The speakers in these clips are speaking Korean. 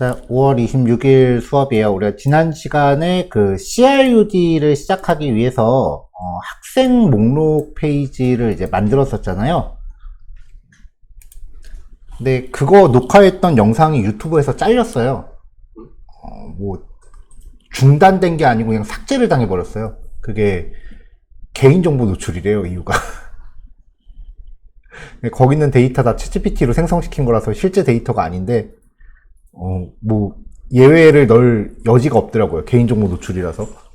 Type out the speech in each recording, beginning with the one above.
자, 5월 26일 수업이에요. 우리가 지난 시간에 그 CRUD를 시작하기 위해서 학생 목록 페이지를 이제 만들었었잖아요. 근데 그거 녹화했던 영상이 유튜브에서 잘렸어요. 뭐 중단된 게 아니고 그냥 삭제를 당해버렸어요. 그게 개인정보 노출이래요, 이유가. 거기 있는 데이터 다 챗GPT로 생성시킨 거라서 실제 데이터가 아닌데 뭐 예외를 넣을 여지가 없더라고요. 개인정보 노출이라서.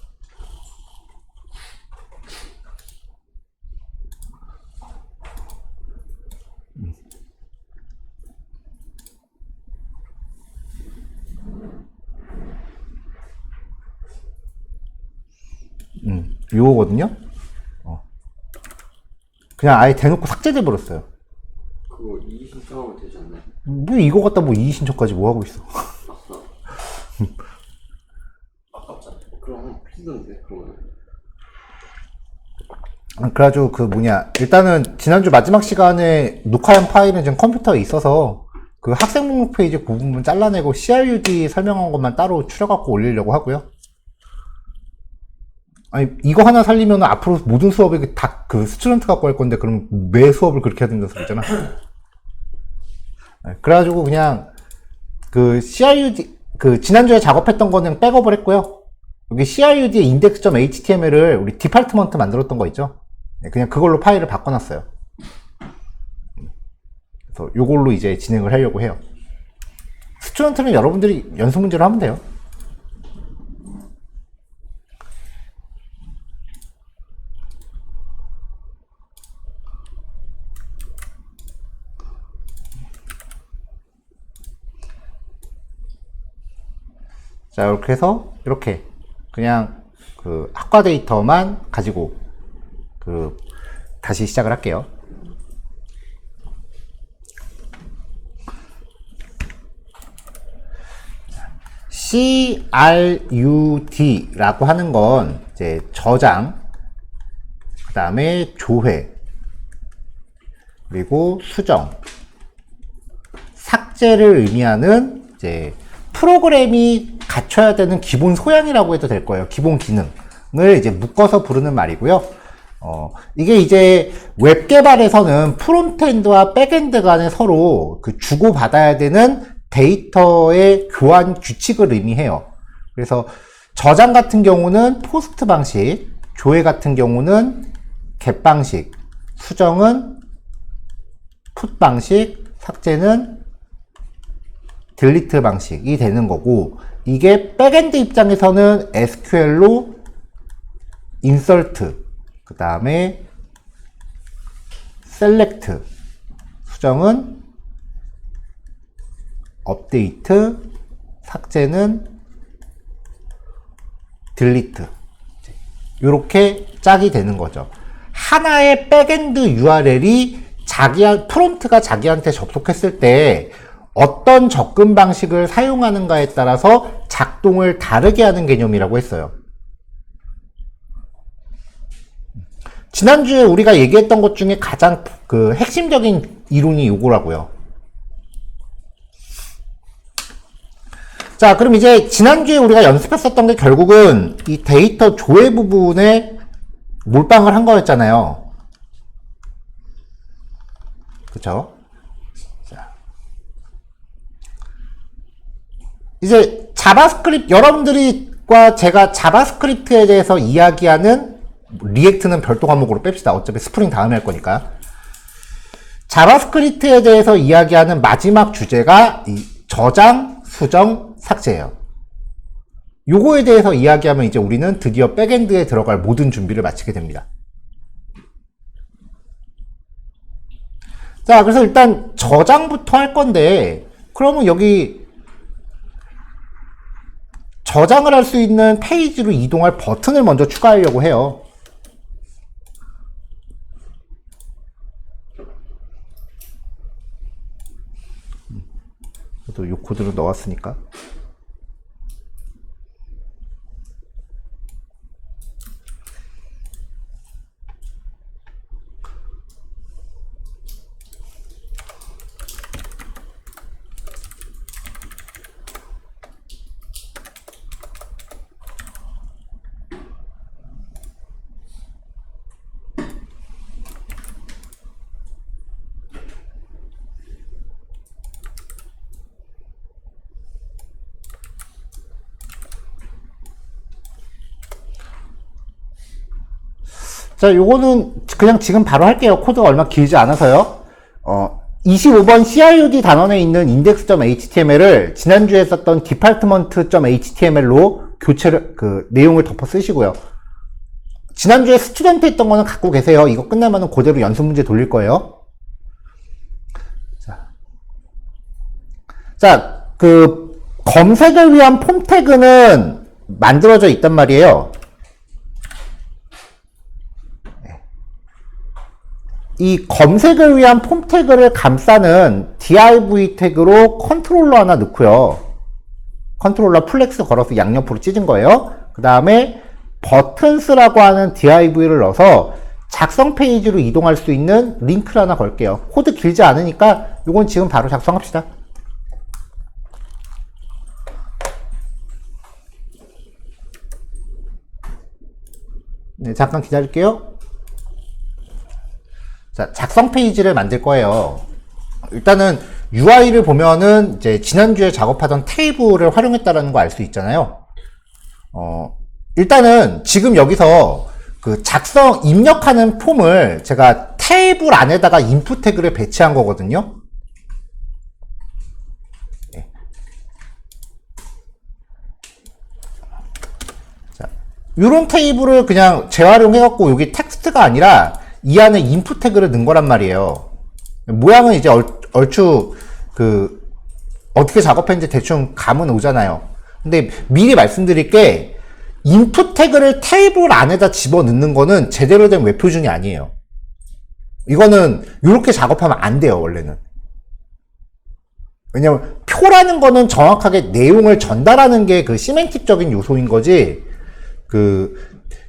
이거거든요. 그냥 아예 대놓고 삭제돼 버렸어요. 그거 이의 신청하면 되지 않나요? 뭐 이거 갖다 뭐 이의 신청까지 뭐 하고 있어. 아깝잖아. 그럼 필요한데 그러면. 그래가지고 그 뭐냐, 일단은 지난주 마지막 시간에 녹화한 파일은 지금 컴퓨터에 있어서 그 학생 목록 페이지 그 부분 잘라내고 CRUD 설명한 것만 따로 추려갖고 올리려고 하고요. 아니 이거 하나 살리면 앞으로 모든 수업에 다 그 스튜던트 갖고 할 건데 그럼 매 수업을 그렇게 해야 된다는 소리잖아. 그래가지고 그냥 그 CRUD 그 지난주에 작업했던 거는 백업을 했고요. 여기 CRUD의 index.html을 우리 디파트먼트 만들었던 거 있죠. 그냥 그걸로 파일을 바꿔놨어요. 그래서 요걸로 이제 진행을 하려고 해요. 스튜던트는 여러분들이 연습 문제로 하면 돼요. 자, 이렇게 해서 이렇게 그냥 그 학과 데이터만 가지고 그 다시 시작을 할게요. CRUD라고 하는 건 이제 저장, 그 다음에 조회, 그리고 수정, 삭제를 의미하는 이제 프로그램이 갖춰야 되는 기본 소양이라고 해도 될 거예요. 기본 기능을 이제 묶어서 부르는 말이고요. 이게 이제 웹 개발에서는 프론트엔드와 백엔드 간에 서로 그 주고받아야 되는 데이터의 교환 규칙을 의미해요. 그래서 저장 같은 경우는 포스트 방식, 조회 같은 경우는 get 방식, 수정은 put 방식, 삭제는 delete 방식이 되는 거고, 이게 백엔드 입장에서는 SQL로 insert, 그 다음에 select, 수정은 update, 삭제는 delete, 이렇게 짝이 되는 거죠. 하나의 백엔드 URL이 프론트가 자기한테 접속했을 때 어떤 접근 방식을 사용하는가에 따라서 작동을 다르게 하는 개념이라고 했어요. 지난주에 우리가 얘기했던 것 중에 가장 그 핵심적인 이론이 요거라고요. 자, 그럼 이제 지난주에 우리가 연습했었던 게 결국은 이 데이터 조회 부분에 몰빵을 한 거였잖아요. 그쵸? 이제 자바스크립트, 여러분들과 제가 자바스크립트에 대해서 이야기하는, 리액트는 별도 과목으로 뺍시다. 어차피 스프링 다음에 할 거니까. 자바스크립트에 대해서 이야기하는 마지막 주제가 이 저장, 수정, 삭제예요. 요거에 대해서 이야기하면 이제 우리는 드디어 백엔드에 들어갈 모든 준비를 마치게 됩니다. 자, 그래서 일단 저장부터 할 건데, 그러면 여기 저장을 할 수 있는 페이지로 이동할 버튼을 먼저 추가하려고 해요. 저도 이 코드를 넣었으니까. 자, 요거는 그냥 지금 바로 할게요. 코드가 얼마 길지 않아서요. 25번 CRUD 단원에 있는 index.html을 지난주에 썼던 department.html로 교체를, 내용을 덮어 쓰시고요. 지난주에 스튜던트 했던 거는 갖고 계세요. 이거 끝나면은 그대로 연습 문제 돌릴 거예요. 자, 검색을 위한 폼 태그는 만들어져 있단 말이에요. 이 검색을 위한 폼 태그를 감싸는 div 태그로 컨트롤러 하나 넣고요. 컨트롤러 플렉스 걸어서 양옆으로 찢은 거예요. 그 다음에 버튼스라고 하는 div를 넣어서 작성 페이지로 이동할 수 있는 링크를 하나 걸게요. 코드 길지 않으니까 이건 지금 바로 작성합시다. 네, 잠깐 기다릴게요. 자, 작성 페이지를 만들 거예요. 일단은 UI를 보면은 이제 지난주에 작업하던 테이블을 활용했다라는 거 알 수 있잖아요. 일단은 지금 여기서 입력하는 폼을 제가 테이블 안에다가 인풋 태그를 배치한 거거든요. 네. 자, 요런 테이블을 그냥 재활용해갖고 여기 텍스트가 아니라 이 안에 인풋 태그를 넣은 거란 말이에요. 모양은 이제 얼추 어떻게 작업했는지 대충 감은 오잖아요. 근데 미리 말씀드릴 게 인풋 태그를 테이블 안에다 집어넣는 거는 제대로 된 웹 표준이 아니에요. 이거는 이렇게 작업하면 안 돼요, 원래는. 왜냐면 표라는 거는 정확하게 내용을 전달하는 게 시멘틱적인 요소인 거지,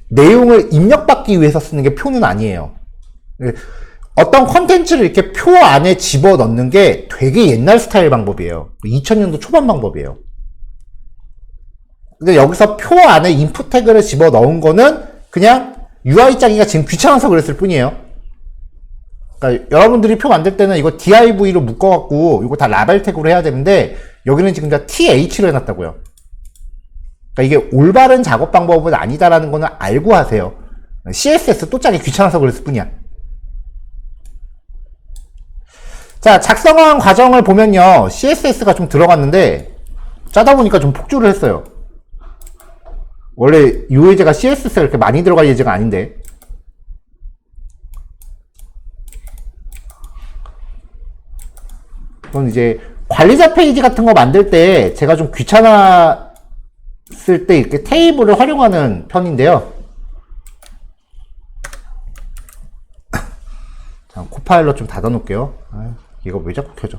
내용을 입력받기 위해서 쓰는 게 표는 아니에요. 어떤 컨텐츠를 이렇게 표 안에 집어넣는 게 되게 옛날 스타일 방법이에요. 2000년도 초반 방법이에요. 근데 여기서 표 안에 인풋 태그를 집어넣은 거는 그냥 UI 짜기가 지금 귀찮아서 그랬을 뿐이에요. 그러니까 여러분들이 표 만들 때는 이거 div로 묶어갖고 이거 다 라벨 태그로 해야 되는데 여기는 지금 다 th로 해놨다고요. 그러니까 이게 올바른 작업 방법은 아니다라는 거는 알고 하세요. CSS 또 짜기 귀찮아서 그랬을 뿐이야. 자, 작성한 과정을 보면요, CSS가 좀 들어갔는데 짜다 보니까 좀 폭주를 했어요. 원래 이 예제가 CSS가 이렇게 많이 들어갈 예제가 아닌데. 그건 이제 관리자 페이지 같은 거 만들 때 제가 좀 귀찮았을 때 이렇게 테이블을 활용하는 편인데요. 자, 코파일럿 좀 닫아 놓을게요. 아유, 이거 왜 자꾸 켜져?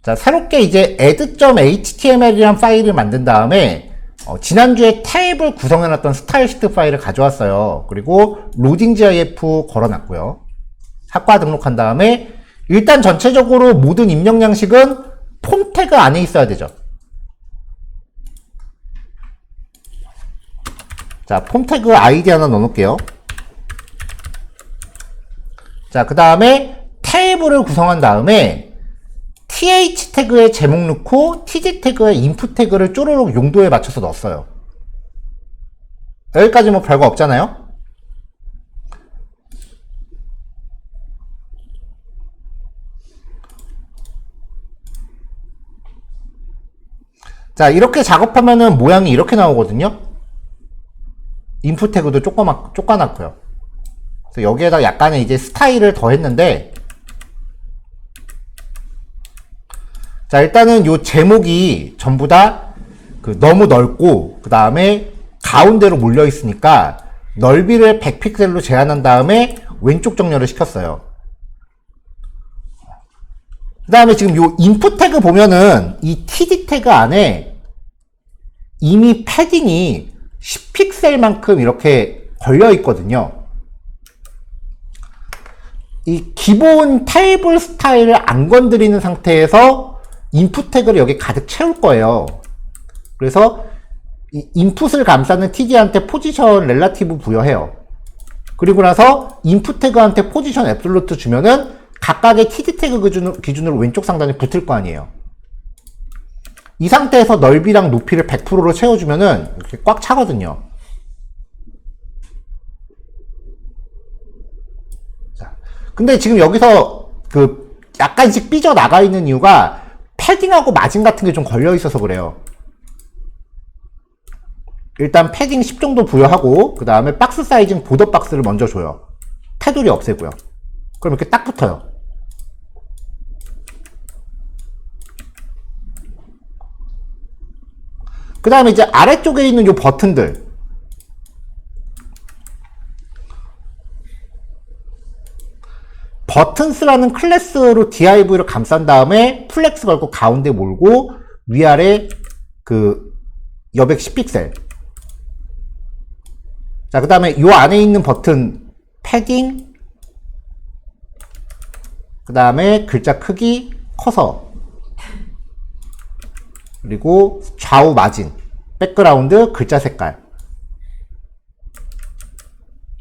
자, 새롭게 이제 add.html이라는 파일을 만든 다음에 지난주에 테이블 구성해놨던 스타일 시트 파일을 가져왔어요. 그리고 loading.gif 걸어놨고요. 학과 등록한 다음에 일단 전체적으로 모든 입력 양식은 폼 태그 안에 있어야 되죠. 자, 폼 태그 아이디 하나 넣어놓을게요. 자, 그 다음에 테이블을 구성한 다음에 th 태그에 제목 넣고 td 태그에 input 태그를 쪼르륵 용도에 맞춰서 넣었어요. 여기까지 뭐 별거 없잖아요. 자, 이렇게 작업하면은 모양이 이렇게 나오거든요. 인풋 태그도 쪼까놨고요. 그래서 여기에다 약간의 이제 스타일을 더했는데, 자, 일단은 요 제목이 전부 다 너무 넓고 그 다음에 가운데로 몰려 있으니까 넓이를 100픽셀로 제한한 다음에 왼쪽 정렬을 시켰어요. 그 다음에 지금 요 인풋 태그 보면은 이 td 태그 안에 이미 패딩이 10픽셀만큼 이렇게 걸려 있거든요. 이 기본 테이블 스타일을 안 건드리는 상태에서 인풋 태그를 여기 가득 채울 거예요. 그래서 이 인풋을 감싸는 td한테 포지션 렐라티브 부여해요. 그리고 나서 인풋 태그한테 포지션 앱솔루트 주면은 각각의 TD 태그 기준으로 왼쪽 상단에 붙을 거 아니에요. 이 상태에서 넓이랑 높이를 100%로 채워주면은 이렇게 꽉 차거든요. 자, 근데 지금 여기서 그 약간씩 삐져나가 있는 이유가 패딩하고 마진 같은 게 좀 걸려 있어서 그래요. 일단 패딩 10 정도 부여하고 그 다음에 박스 사이징 보더 박스를 먼저 줘요. 테두리 없애고요. 그럼 이렇게 딱 붙어요. 그 다음에 이제 아래쪽에 있는 요 버튼들, 버튼스라는 클래스로 div를 감싼 다음에 플렉스 걸고 가운데 몰고 위아래 그 여백 10픽셀. 자, 그 다음에 요 안에 있는 버튼 패딩, 그 다음에 글자 크기, 커서, 그리고 좌우 마진, 백그라운드, 글자 색깔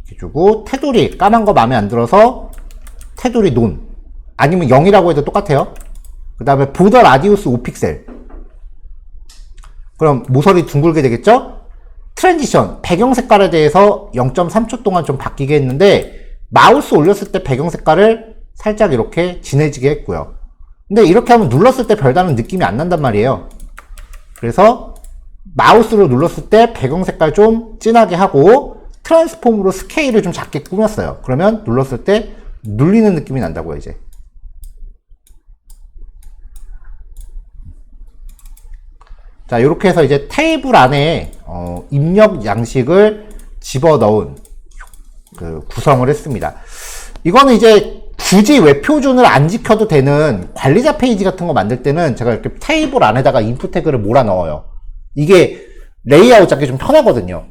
이렇게 주고, 테두리 까만 거 마음에 안 들어서 테두리 논, 아니면 0이라고 해도 똑같아요. 그 다음에 보더 라디우스 5픽셀. 그럼 모서리 둥글게 되겠죠? 트랜지션, 배경 색깔에 대해서 0.3초 동안 좀 바뀌게 했는데 마우스 올렸을 때 배경 색깔을 살짝 이렇게 진해지게 했고요. 근데 이렇게 하면 눌렀을 때 별다른 느낌이 안 난단 말이에요. 그래서 마우스로 눌렀을 때 배경 색깔 좀 진하게 하고 트랜스폼으로 스케일을 좀 작게 꾸몄어요. 그러면 눌렀을 때 눌리는 느낌이 난다고요, 이제. 자, 이렇게 해서 이제 테이블 안에 입력 양식을 집어넣은 그 구성을 했습니다. 이거는 이제 굳이 웹 표준을 안 지켜도 되는 관리자 페이지 같은 거 만들 때는 제가 이렇게 테이블 안에다가 인풋 태그를 몰아 넣어요. 이게 레이아웃 잡기 좀 편하거든요.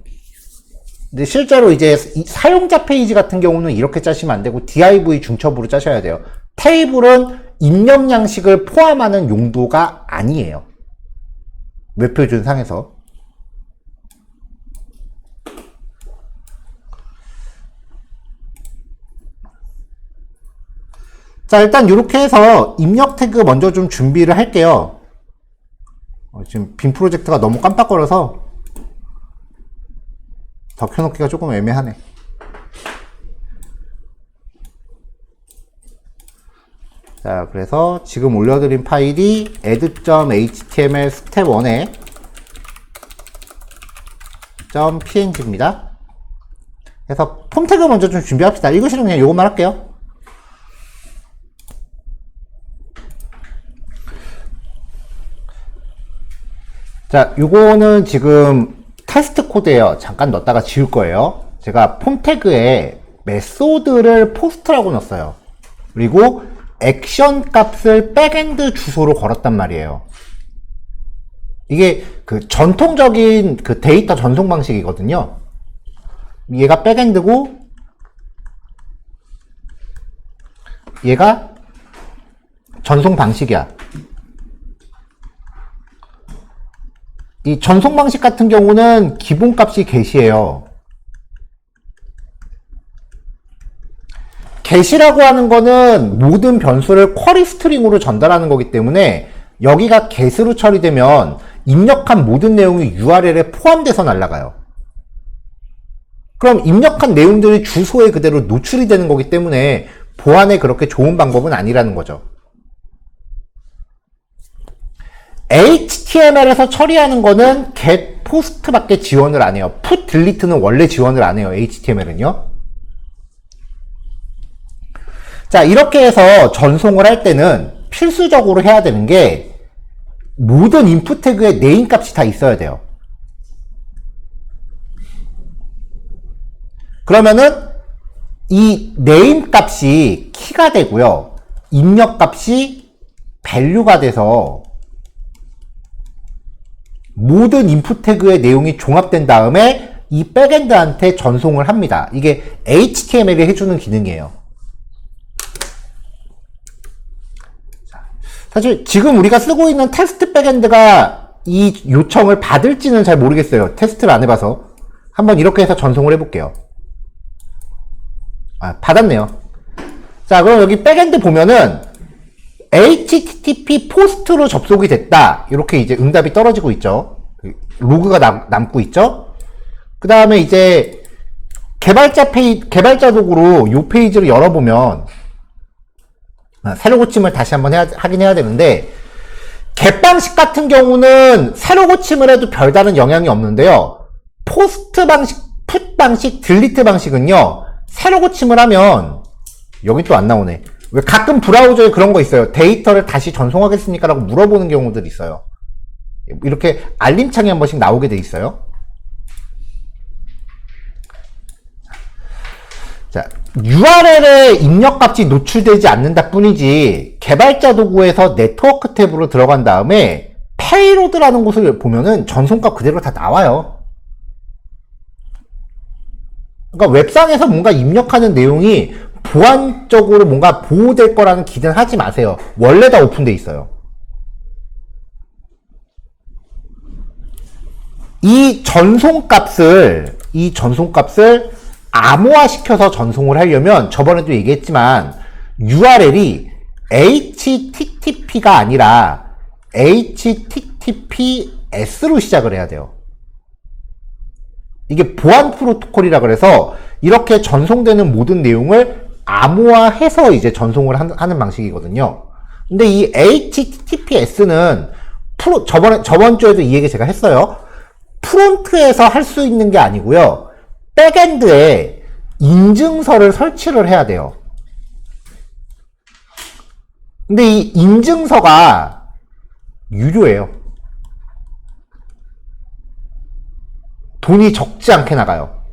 근데 실제로 이제 사용자 페이지 같은 경우는 이렇게 짜시면 안 되고 div 중첩으로 짜셔야 돼요. 테이블은 입력 양식을 포함하는 용도가 아니에요. 웹표준 상에서. 자, 일단 이렇게 해서 입력 태그 먼저 좀 준비를 할게요. 지금 빔 프로젝트가 너무 깜빡거려서 더 켜놓기가 조금 애매하네. 자, 그래서 지금 올려드린 파일이 add.html 스텝 1의 .png입니다. 그래서 폼 태그 먼저 좀 준비합시다. 이거 싫으면 그냥 요것만 할게요. 자, 요거는 지금 테스트 코드예요. 잠깐 넣었다가 지울 거예요. 제가 폼 태그에 메소드를 포스트라고 넣었어요. 그리고 액션 값을 백엔드 주소로 걸었단 말이에요. 이게 그 전통적인 그 데이터 전송 방식이거든요. 얘가 백엔드고 얘가 전송 방식이야. 이 전송 방식 같은 경우는 기본 값이 get이에요. get이라고 하는 거는 모든 변수를 쿼리 스트링으로 전달하는 거기 때문에 여기가 get으로 처리되면 입력한 모든 내용이 URL에 포함돼서 날아가요. 그럼 입력한 내용들이 주소에 그대로 노출이 되는 거기 때문에 보안에 그렇게 좋은 방법은 아니라는 거죠. HTML에서 처리하는 거는 get, post 밖에 지원을 안 해요. put, delete는 원래 지원을 안 해요. HTML은요. 자, 이렇게 해서 전송을 할 때는 필수적으로 해야 되는 게 모든 인풋 태그에 네임 값이 다 있어야 돼요. 그러면은 이 네임 값이 키가 되고요. 입력 값이 value가 돼서 모든 인풋 태그의 내용이 종합된 다음에 이 백엔드한테 전송을 합니다. 이게 HTML이 해주는 기능이에요. 사실 지금 우리가 쓰고 있는 테스트 백엔드가 이 요청을 받을지는 잘 모르겠어요. 테스트를 안 해봐서. 한번 이렇게 해서 전송을 해볼게요. 받았네요. 자, 그럼 여기 백엔드 보면은 HTTP 포스트로 접속이 됐다. 이렇게 이제 응답이 떨어지고 있죠. 로그가 남고 있죠. 그 다음에 이제 개발자 도구로 이 페이지를 열어보면 새로 고침을 다시 한번 하긴 해야 되는데, get 방식 같은 경우는 새로 고침을 해도 별다른 영향이 없는데요. 포스트 방식, put 방식, delete 방식은요, 새로 고침을 하면 여기 또 안 나오네. 왜 가끔 브라우저에 그런 거 있어요. 데이터를 다시 전송하겠습니까? 라고 물어보는 경우들이 있어요. 이렇게 알림창이 한 번씩 나오게 돼 있어요. 자, URL의 입력값이 노출되지 않는다 뿐이지, 개발자 도구에서 네트워크 탭으로 들어간 다음에 페이로드라는 곳을 보면은 전송값 그대로 다 나와요. 그러니까 웹상에서 뭔가 입력하는 내용이 보안적으로 뭔가 보호될 거라는 기대는 하지 마세요. 원래 다 오픈돼 있어요. 이 전송값을 암호화 시켜서 전송을 하려면, 저번에도 얘기했지만 URL이 HTTP가 아니라 HTTPS로 시작을 해야 돼요. 이게 보안 프로토콜이라 그래서 이렇게 전송되는 모든 내용을 암호화해서 이제 전송을 하는 방식이거든요. 근데 이 HTTPS는 저번 주에도 이 얘기 제가 했어요. 프론트에서 할 수 있는 게 아니고요. 백엔드에 인증서를 설치를 해야 돼요. 근데 이 인증서가 유료예요. 돈이 적지 않게 나가요.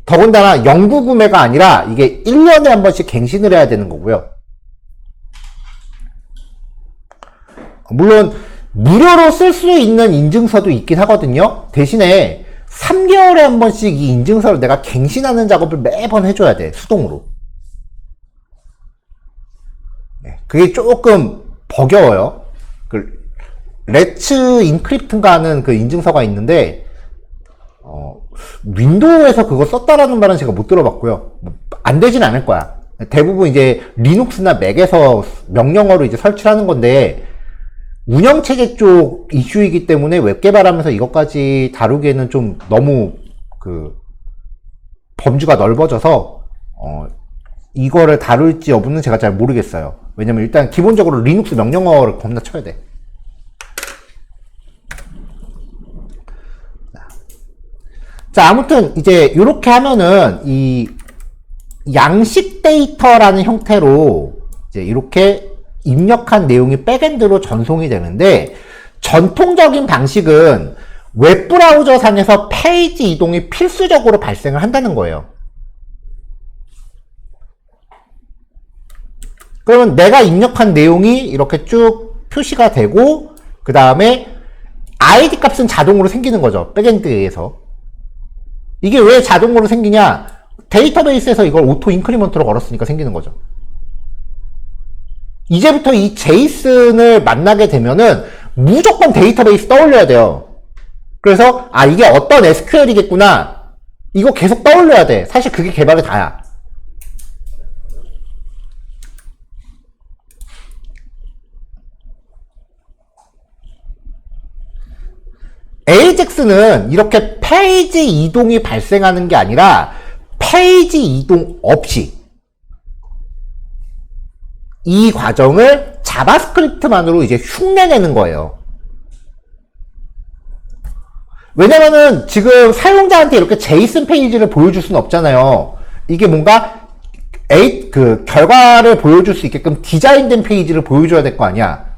더군다나 영구 구매가 아니라 이게 1년에 한 번씩 갱신을 해야 되는 거고요. 물론 무료로 쓸 수 있는 인증서도 있긴 하거든요. 대신에 3개월에 한 번씩 이 인증서를 내가 갱신하는 작업을 매번 해줘야 돼. 수동으로. 그게 조금 버겨워요. 레츠 인크립트인가 하는 그 인증서가 있는데, 윈도우에서 그거 썼다라는 말은 제가 못 들어봤고요. 안 되진 않을 거야. 대부분 이제 리눅스나 맥에서 명령어로 이제 설치하는 건데, 운영체제 쪽 이슈이기 때문에 웹 개발하면서 이것까지 다루기에는 좀 너무 범주가 넓어져서, 이거를 다룰지 여부는 제가 잘 모르겠어요. 왜냐면 일단 기본적으로 리눅스 명령어를 겁나 쳐야 돼. 자, 아무튼 이제 이렇게 하면은 이 양식 데이터라는 형태로 이제 이렇게 입력한 내용이 백엔드로 전송이 되는데, 전통적인 방식은 웹브라우저 상에서 페이지 이동이 필수적으로 발생을 한다는 거예요. 그러면 내가 입력한 내용이 이렇게 쭉 표시가 되고, 그 다음에 ID 값은 자동으로 생기는 거죠. 백엔드에 의해서. 이게 왜 자동으로 생기냐? 데이터베이스에서 이걸 오토 인크리먼트로 걸었으니까 생기는 거죠. 이제부터 이 제이슨을 만나게 되면은 무조건 데이터베이스 떠올려야 돼요. 그래서 이게 어떤 SQL이겠구나, 이거 계속 떠올려야 돼. 사실 그게 개발이 다야. AJAX는 이렇게 페이지 이동이 발생하는 게 아니라 페이지 이동 없이 이 과정을 자바스크립트만으로 이제 흉내내는 거예요. 왜냐면은 지금 사용자한테 이렇게 제이슨 페이지를 보여줄 수는 없잖아요. 이게 뭔가 결과를 보여줄 수 있게끔 디자인된 페이지를 보여줘야 될 거 아니야.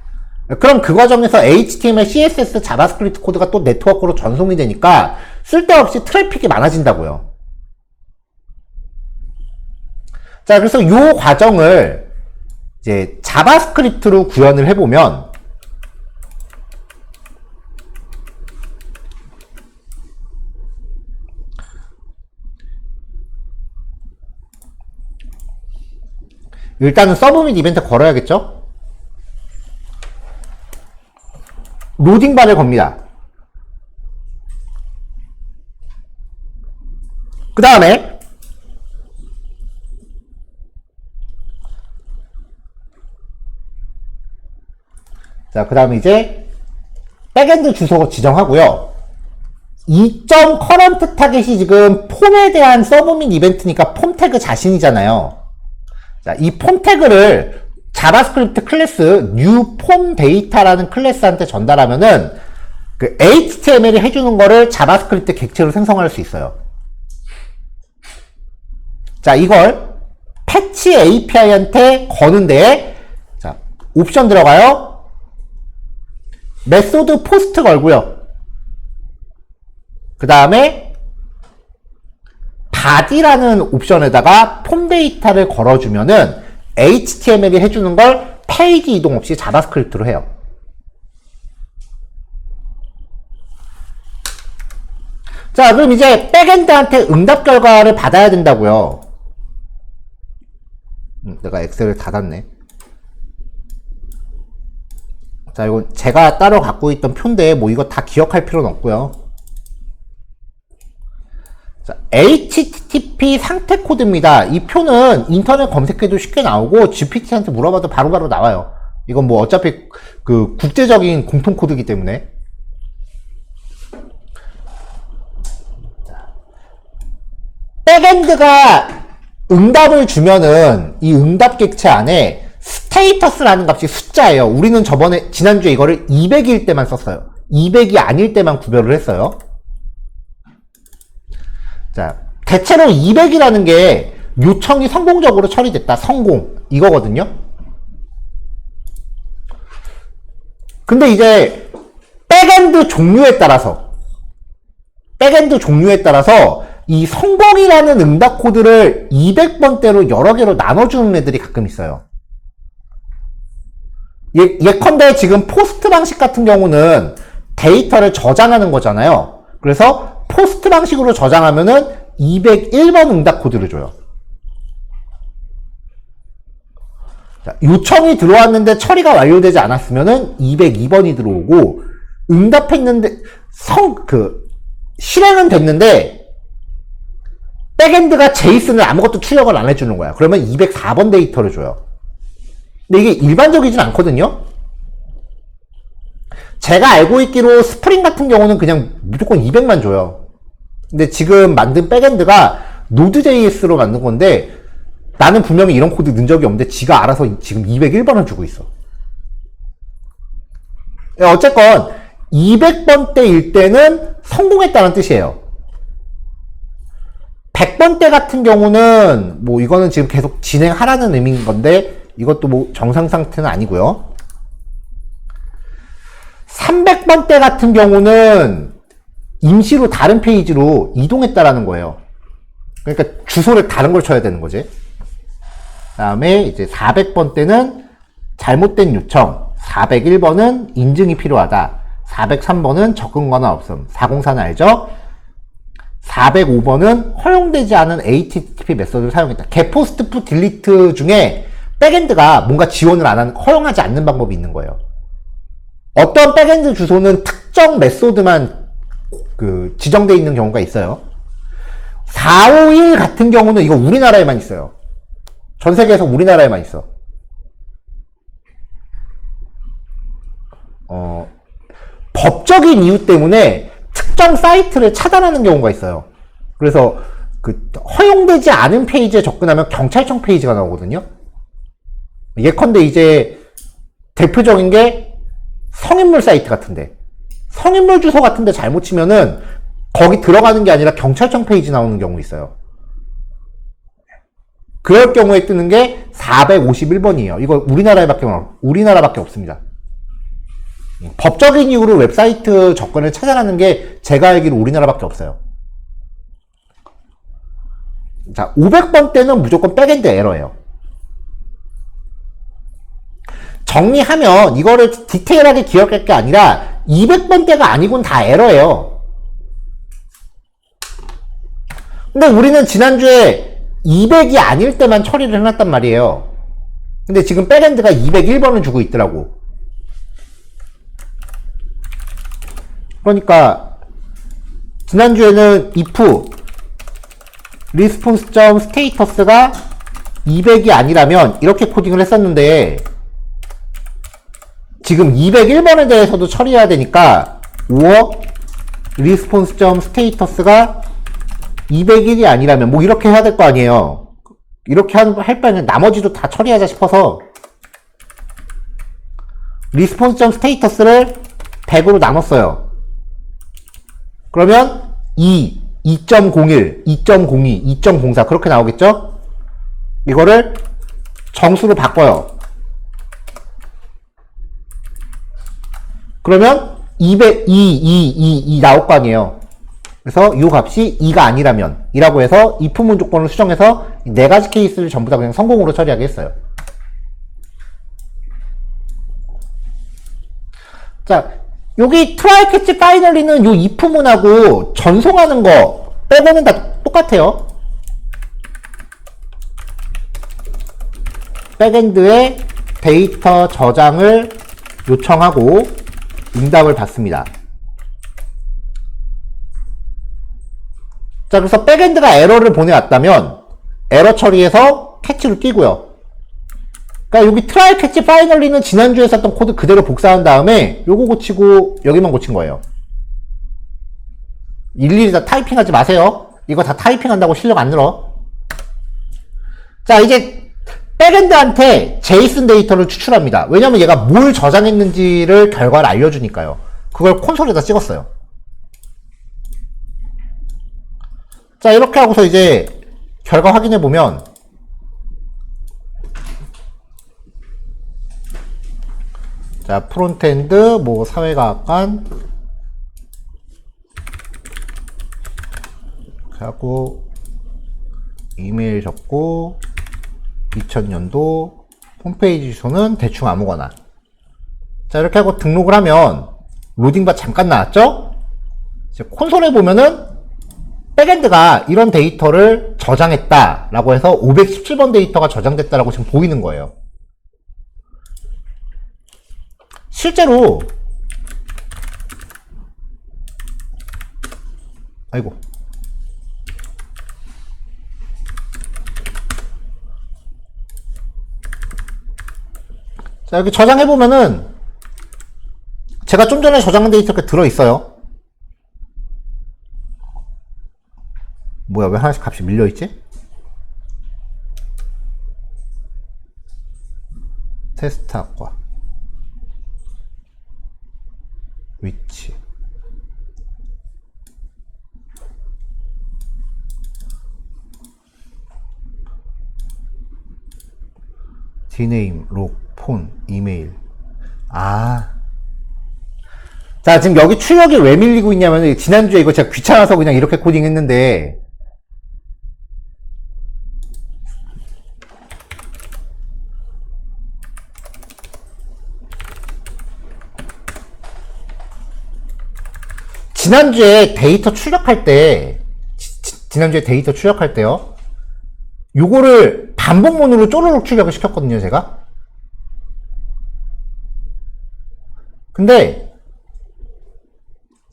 그럼 그 과정에서 HTML, CSS, 자바스크립트 코드가 또 네트워크로 전송이 되니까 쓸데없이 트래픽이 많아진다고요. 자, 그래서 이 과정을 이제 자바스크립트로 구현을 해보면, 일단은 서브 및 이벤트 걸어야겠죠? 로딩 바를 겁니다. 그 다음에 자, 그 다음에 이제 백엔드 주소 지정하고요. 2점 커런트 타겟이 지금 폼에 대한 서브 및 이벤트니까 폼 태그 자신이잖아요. 자, 이 폼 태그를 자바스크립트 클래스 new 폼 데이터라는 클래스한테 전달하면은 그 HTML이 해주는 거를 자바스크립트 객체로 생성할 수 있어요. 자, 이걸 패치 API한테 거는데, 자, 옵션 들어가요. 메소드 포스트 걸고요. 그 다음에 body라는 옵션에다가 폼 데이터를 걸어주면은 HTML이 해주는 걸 페이지 이동 없이 자바스크립트로 해요. 자, 그럼 이제 백엔드한테 응답 결과를 받아야 된다고요. 내가 엑셀을 닫았네. 자, 이건 제가 따로 갖고 있던 표인데 뭐 이거 다 기억할 필요는 없고요. 자, HTTP 상태 코드입니다. 이 표는 인터넷 검색해도 쉽게 나오고 GPT한테 물어봐도 바로바로 나와요. 이건 뭐 어차피 그 국제적인 공통 코드이기 때문에. 백엔드가 응답을 주면은 이 응답 객체 안에 스테이터스라는 값이 숫자예요. 우리는 저번에 지난주에 이거를 200일 때만 썼어요. 200이 아닐 때만 구별을 했어요. 자, 대체로 200이라는 게 요청이 성공적으로 처리됐다. 성공. 이거거든요. 근데 이제 백엔드 종류에 따라서 이 성공이라는 응답 코드를 200번대로 여러 개로 나눠주는 애들이 가끔 있어요. 예컨대 지금 포스트 방식 같은 경우는 데이터를 저장하는 거잖아요. 그래서 포스트 방식으로 저장하면은 201번 응답 코드를 줘요. 자, 요청이 들어왔는데 처리가 완료되지 않았으면은 202번이 들어오고, 응답했는데 실행은 됐는데 백엔드가 제이슨을 아무것도 출력을 안 해주는 거야. 그러면 204번 데이터를 줘요. 근데 이게 일반적이진 않거든요. 제가 알고 있기로 스프링 같은 경우는 그냥 무조건 200만 줘요. 근데 지금 만든 백엔드가 Node.js로 만든 건데 나는 분명히 이런 코드 넣은 적이 없는데 지가 알아서 지금 201번을 주고 있어. 어쨌건 200번대일 때는 성공했다는 뜻이에요. 100번대 같은 경우는 뭐 이거는 지금 계속 진행하라는 의미인 건데 이것도 뭐 정상 상태는 아니고요. 300번대 같은 경우는 임시로 다른 페이지로 이동했다라는 거예요. 그러니까 주소를 다른 걸 쳐야 되는 거지. 다음에 이제 400번대는 잘못된 요청, 401번은 인증이 필요하다, 403번은 접근 권한 없음, 404는 알죠? 405번은 허용되지 않은 HTTP 메소드를 사용했다. getPost, put, delete 중에 백엔드가 뭔가 지원을 안 하는, 허용하지 않는 방법이 있는 거예요. 어떤 백엔드 주소는 특정 메소드만 지정되어 있는 경우가 있어요. 451 같은 경우는 이거 우리나라에만 있어요. 전 세계에서 우리나라에만 있어. 법적인 이유 때문에 특정 사이트를 차단하는 경우가 있어요. 그래서 허용되지 않은 페이지에 접근하면 경찰청 페이지가 나오거든요. 예컨대 이제 대표적인 게 성인물 사이트 같은데, 성인물 주소 같은데 잘못 치면은 거기 들어가는 게 아니라 경찰청 페이지 나오는 경우 있어요. 그럴 경우에 뜨는 게 451번이에요. 이거 우리나라밖에 없습니다. 법적인 이유로 웹사이트 접근을 차단하는 게 제가 알기로 우리나라밖에 없어요. 자, 500번대는 무조건 백엔드 에러예요. 정리하면 이거를 디테일하게 기억할 게 아니라 200번대가 아니곤 다 에러예요. 근데 우리는 지난주에 200이 아닐 때만 처리를 해놨단 말이에요. 근데 지금 백엔드가 201번을 주고 있더라고. 그러니까 지난주에는 if response.status가 200이 아니라면 이렇게 코딩을 했었는데 지금 201번에 대해서도 처리해야 되니까 5억 response.status가 201이 아니라면 뭐 이렇게 해야 될 거 아니에요. 이렇게 할 바에는 나머지도 다 처리하자 싶어서 response.status를 100으로 나눴어요. 그러면 2.01, 2.02, 2.04 그렇게 나오겠죠? 이거를 정수로 바꿔요. 그러면 2 나올 거 아니에요. 그래서 이 값이 2가 아니라면 이라고 해서 if 문 조건을 수정해서 네 가지 케이스를 전부 다 그냥 성공으로 처리하게 했어요. 자, 여기 try catch finally는 요 if 문하고 전송하는 거 빼고는 다 똑같아요. 백엔드에 데이터 저장을 요청하고 응답을 받습니다. 자, 그래서 백엔드가 에러를 보내왔다면 에러 처리해서 캐치로 띄고요. 그러니까 여기 try catch finally는 지난주에 썼던 코드 그대로 복사한 다음에 요거 고치고 여기만 고친 거예요. 일일이 다 타이핑하지 마세요. 이거 다 타이핑한다고 실력 안 늘어. 자, 이제 백엔드한테 제이슨 데이터를 추출합니다. 왜냐면 얘가 뭘 저장했는지를 결과를 알려주니까요. 그걸 콘솔에다 찍었어요. 자, 이렇게 하고서 이제 결과 확인해 보면 자, 프론트엔드 뭐 사회과학관 하고 이메일 적고 2000년도 홈페이지 주소는 대충 아무거나. 자, 이렇게 하고 등록을 하면 로딩바 잠깐 나왔죠? 이제 콘솔에 보면은 백엔드가 이런 데이터를 저장했다 라고 해서 517번 데이터가 저장됐다 라고 지금 보이는 거예요. 실제로 아이고 자, 여기 저장해보면은 제가 좀 전에 저장한 데이터가 들어있어요. 뭐야, 왜 하나씩 값이 밀려있지? 테스트 학과 위치 디네임, 록, 폰, 이메일. 자, 지금 여기 출력이 왜 밀리고 있냐면 지난주에 이거 제가 귀찮아서 그냥 이렇게 코딩 했는데 지난주에 데이터 출력할 때요. 요거를 반복문으로 쪼르륵 출력을 시켰거든요, 제가. 근데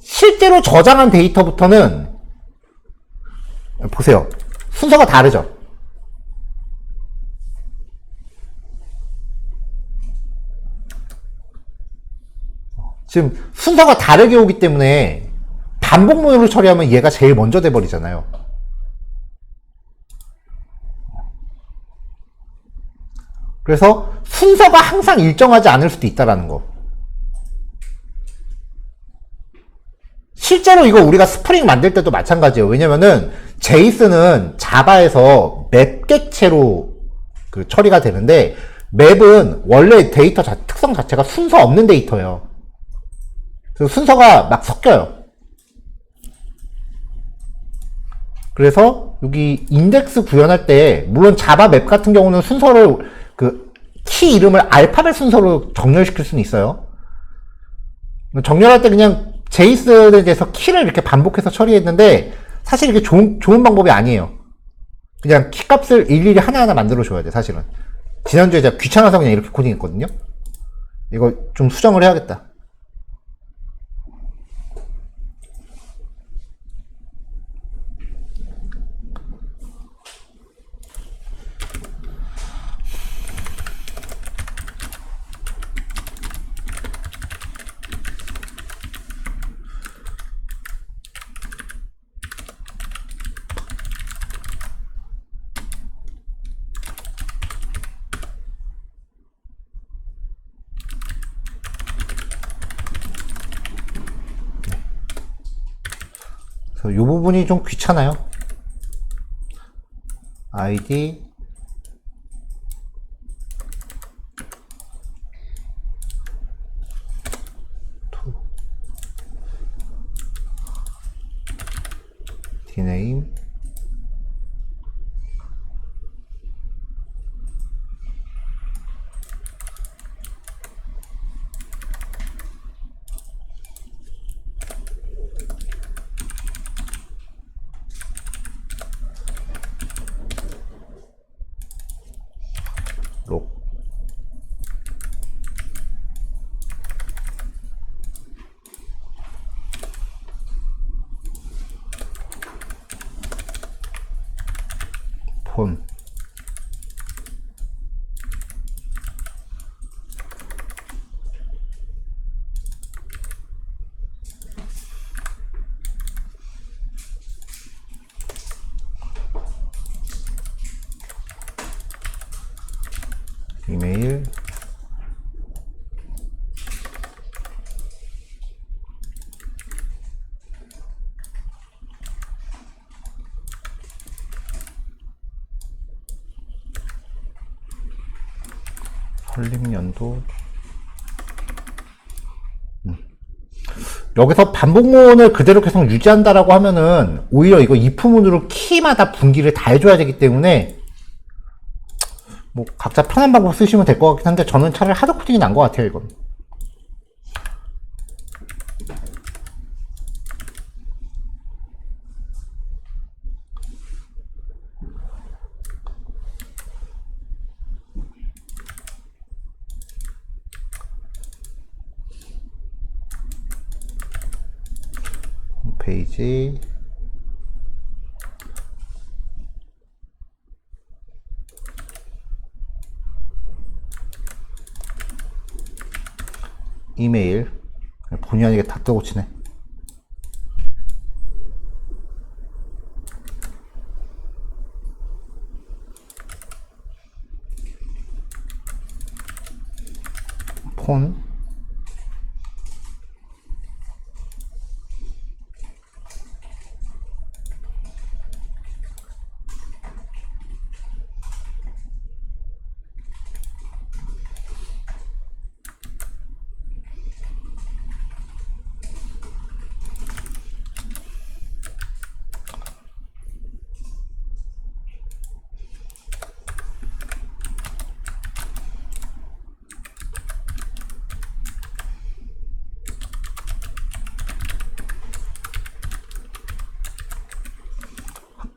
실제로 저장한 데이터부터는 보세요. 순서가 다르죠. 지금 순서가 다르게 오기 때문에 반복문으로 처리하면 얘가 제일 먼저 돼버리잖아요. 그래서 순서가 항상 일정하지 않을 수도 있다라는 거. 실제로 이거 우리가 스프링 만들 때도 마찬가지예요. 왜냐면은 제이슨은 자바에서 맵 객체로 그 처리가 되는데 맵은 원래 데이터 특성 자체가 순서 없는 데이터예요. 그래서 순서가 막 섞여요. 그래서 여기 인덱스 구현할 때 물론 자바 맵 같은 경우는 순서를 그 키 이름을 알파벳 순서로 정렬시킬 수는 있어요. 정렬할 때 그냥 제이슨에 대해서 키를 이렇게 반복해서 처리했는데 사실 이게 좋은 방법이 아니에요. 그냥 키 값을 일일이 하나하나 만들어 줘야 돼, 사실은. 지난주에 제가 귀찮아서 그냥 이렇게 코딩했거든요. 이거 좀 수정을 해야겠다. 그래서 이 부분이 좀 귀찮아요. id dname 록 폰 이메일 설립연도 여기서 반복문을 그대로 계속 유지한다라고 하면은 오히려 이거 if문으로 키마다 분기를 다 해줘야 되기 때문에 뭐 각자 편한 방법 쓰시면 될 것 같긴 한데 저는 차라리 하드 코딩이 난 것 같아요 이건. 홈페이지 이메일 본의 아니게 다 뜨고 치네. 폰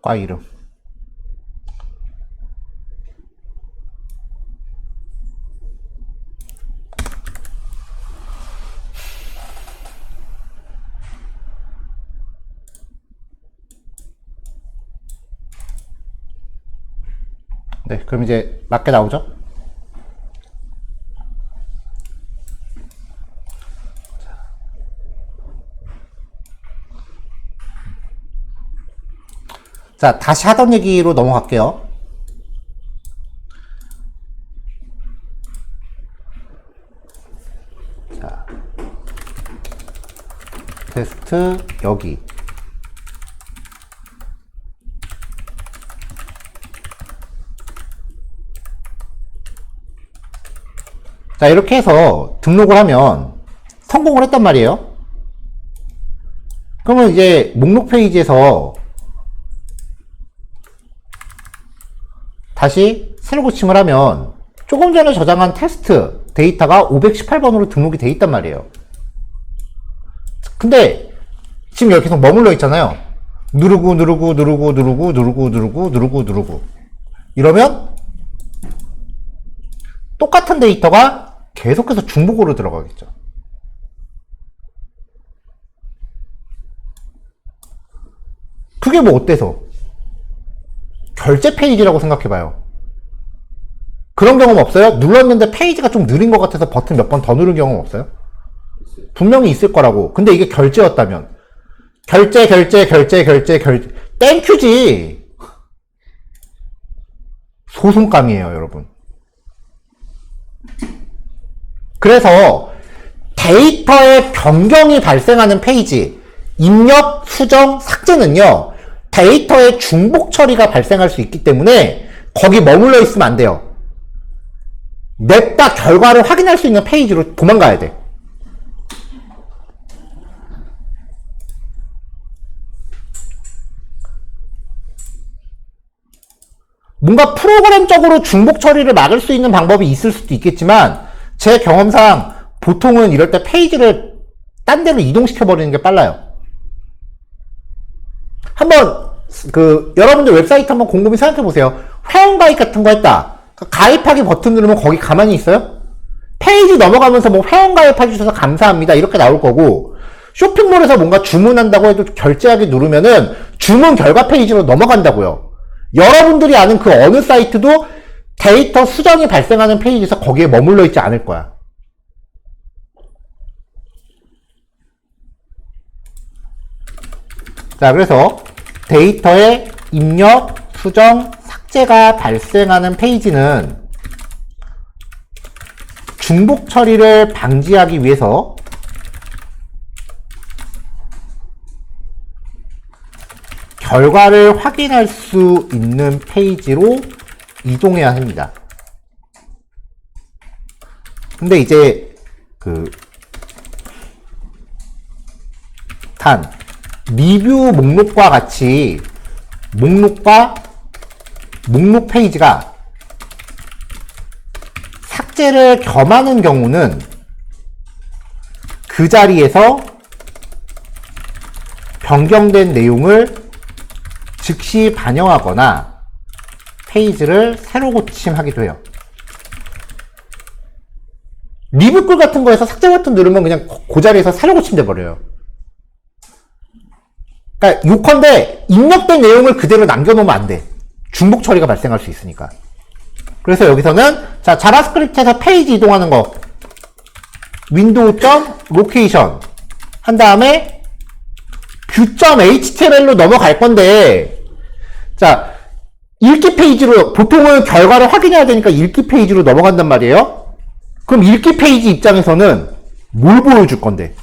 과 이름 네, 그럼 이제 맞게 나오죠? 자, 다시 하던 얘기로 넘어갈게요. 자, 테스트 여기. 자, 이렇게 해서 등록을 하면 성공을 했단 말이에요. 그러면 이제 목록 페이지에서 다시 새로 고침을 하면 조금 전에 저장한 테스트 데이터가 518번으로 등록이 돼 있단 말이에요. 근데 지금 여기 계속 머물러 있잖아요. 누르고 이러면 똑같은 데이터가 계속해서 중복으로 들어가겠죠. 그게 뭐 어때서? 결제 페이지라고 생각해봐요. 그런 경험 없어요? 눌렀는데 페이지가 좀 느린 것 같아서 버튼 몇 번 더 누른 경험 없어요? 분명히 있을 거라고. 근데 이게 결제였다면 결제 땡큐지. 소송감이에요, 여러분. 그래서 데이터의 변경이 발생하는 페이지, 입력, 수정, 삭제는요, 데이터의 중복 처리가 발생할 수 있기 때문에 거기 머물러 있으면 안 돼요. 냅다 결과를 확인할 수 있는 페이지로 도망가야 돼. 뭔가 프로그램적으로 중복 처리를 막을 수 있는 방법이 있을 수도 있겠지만 제 경험상 보통은 이럴 때 페이지를 딴 데로 이동시켜 버리는 게 빨라요. 한번 여러분들 웹사이트 한번 곰곰이 생각해 보세요. 회원가입 같은 거 했다. 가입하기 버튼 누르면 거기 가만히 있어요? 페이지 넘어가면서 뭐 회원가입해 주셔서 감사합니다 이렇게 나올 거고, 쇼핑몰에서 뭔가 주문한다고 해도 결제하기 누르면은 주문 결과 페이지로 넘어간다고요. 여러분들이 아는 그 어느 사이트도 데이터 수정이 발생하는 페이지에서 거기에 머물러 있지 않을 거야. 자, 그래서 데이터의 입력, 수정, 삭제가 발생하는 페이지는 중복 처리를 방지하기 위해서 결과를 확인할 수 있는 페이지로 이동해야 합니다. 근데 이제 리뷰 목록과 같이 목록과 목록 페이지가 삭제를 겸하는 경우는 그 자리에서 변경된 내용을 즉시 반영하거나 페이지를 새로 고침하기도 해요. 리뷰글 같은 거에서 삭제 버튼 누르면 그냥 그 자리에서 새로 고침돼 버려요. 그러니까 요컨대 입력된 내용을 그대로 남겨놓으면 안 돼. 중복 처리가 발생할 수 있으니까. 그래서 여기서는 자, 자바스크립트에서 페이지 이동하는 거 윈도우 로케이션 한 다음에 view.html로 넘어갈 건데, 자, 읽기 페이지로, 보통은 결과를 확인해야 되니까 읽기 페이지로 넘어간단 말이에요. 그럼 읽기 페이지 입장에서는 뭘 보여줄 건데?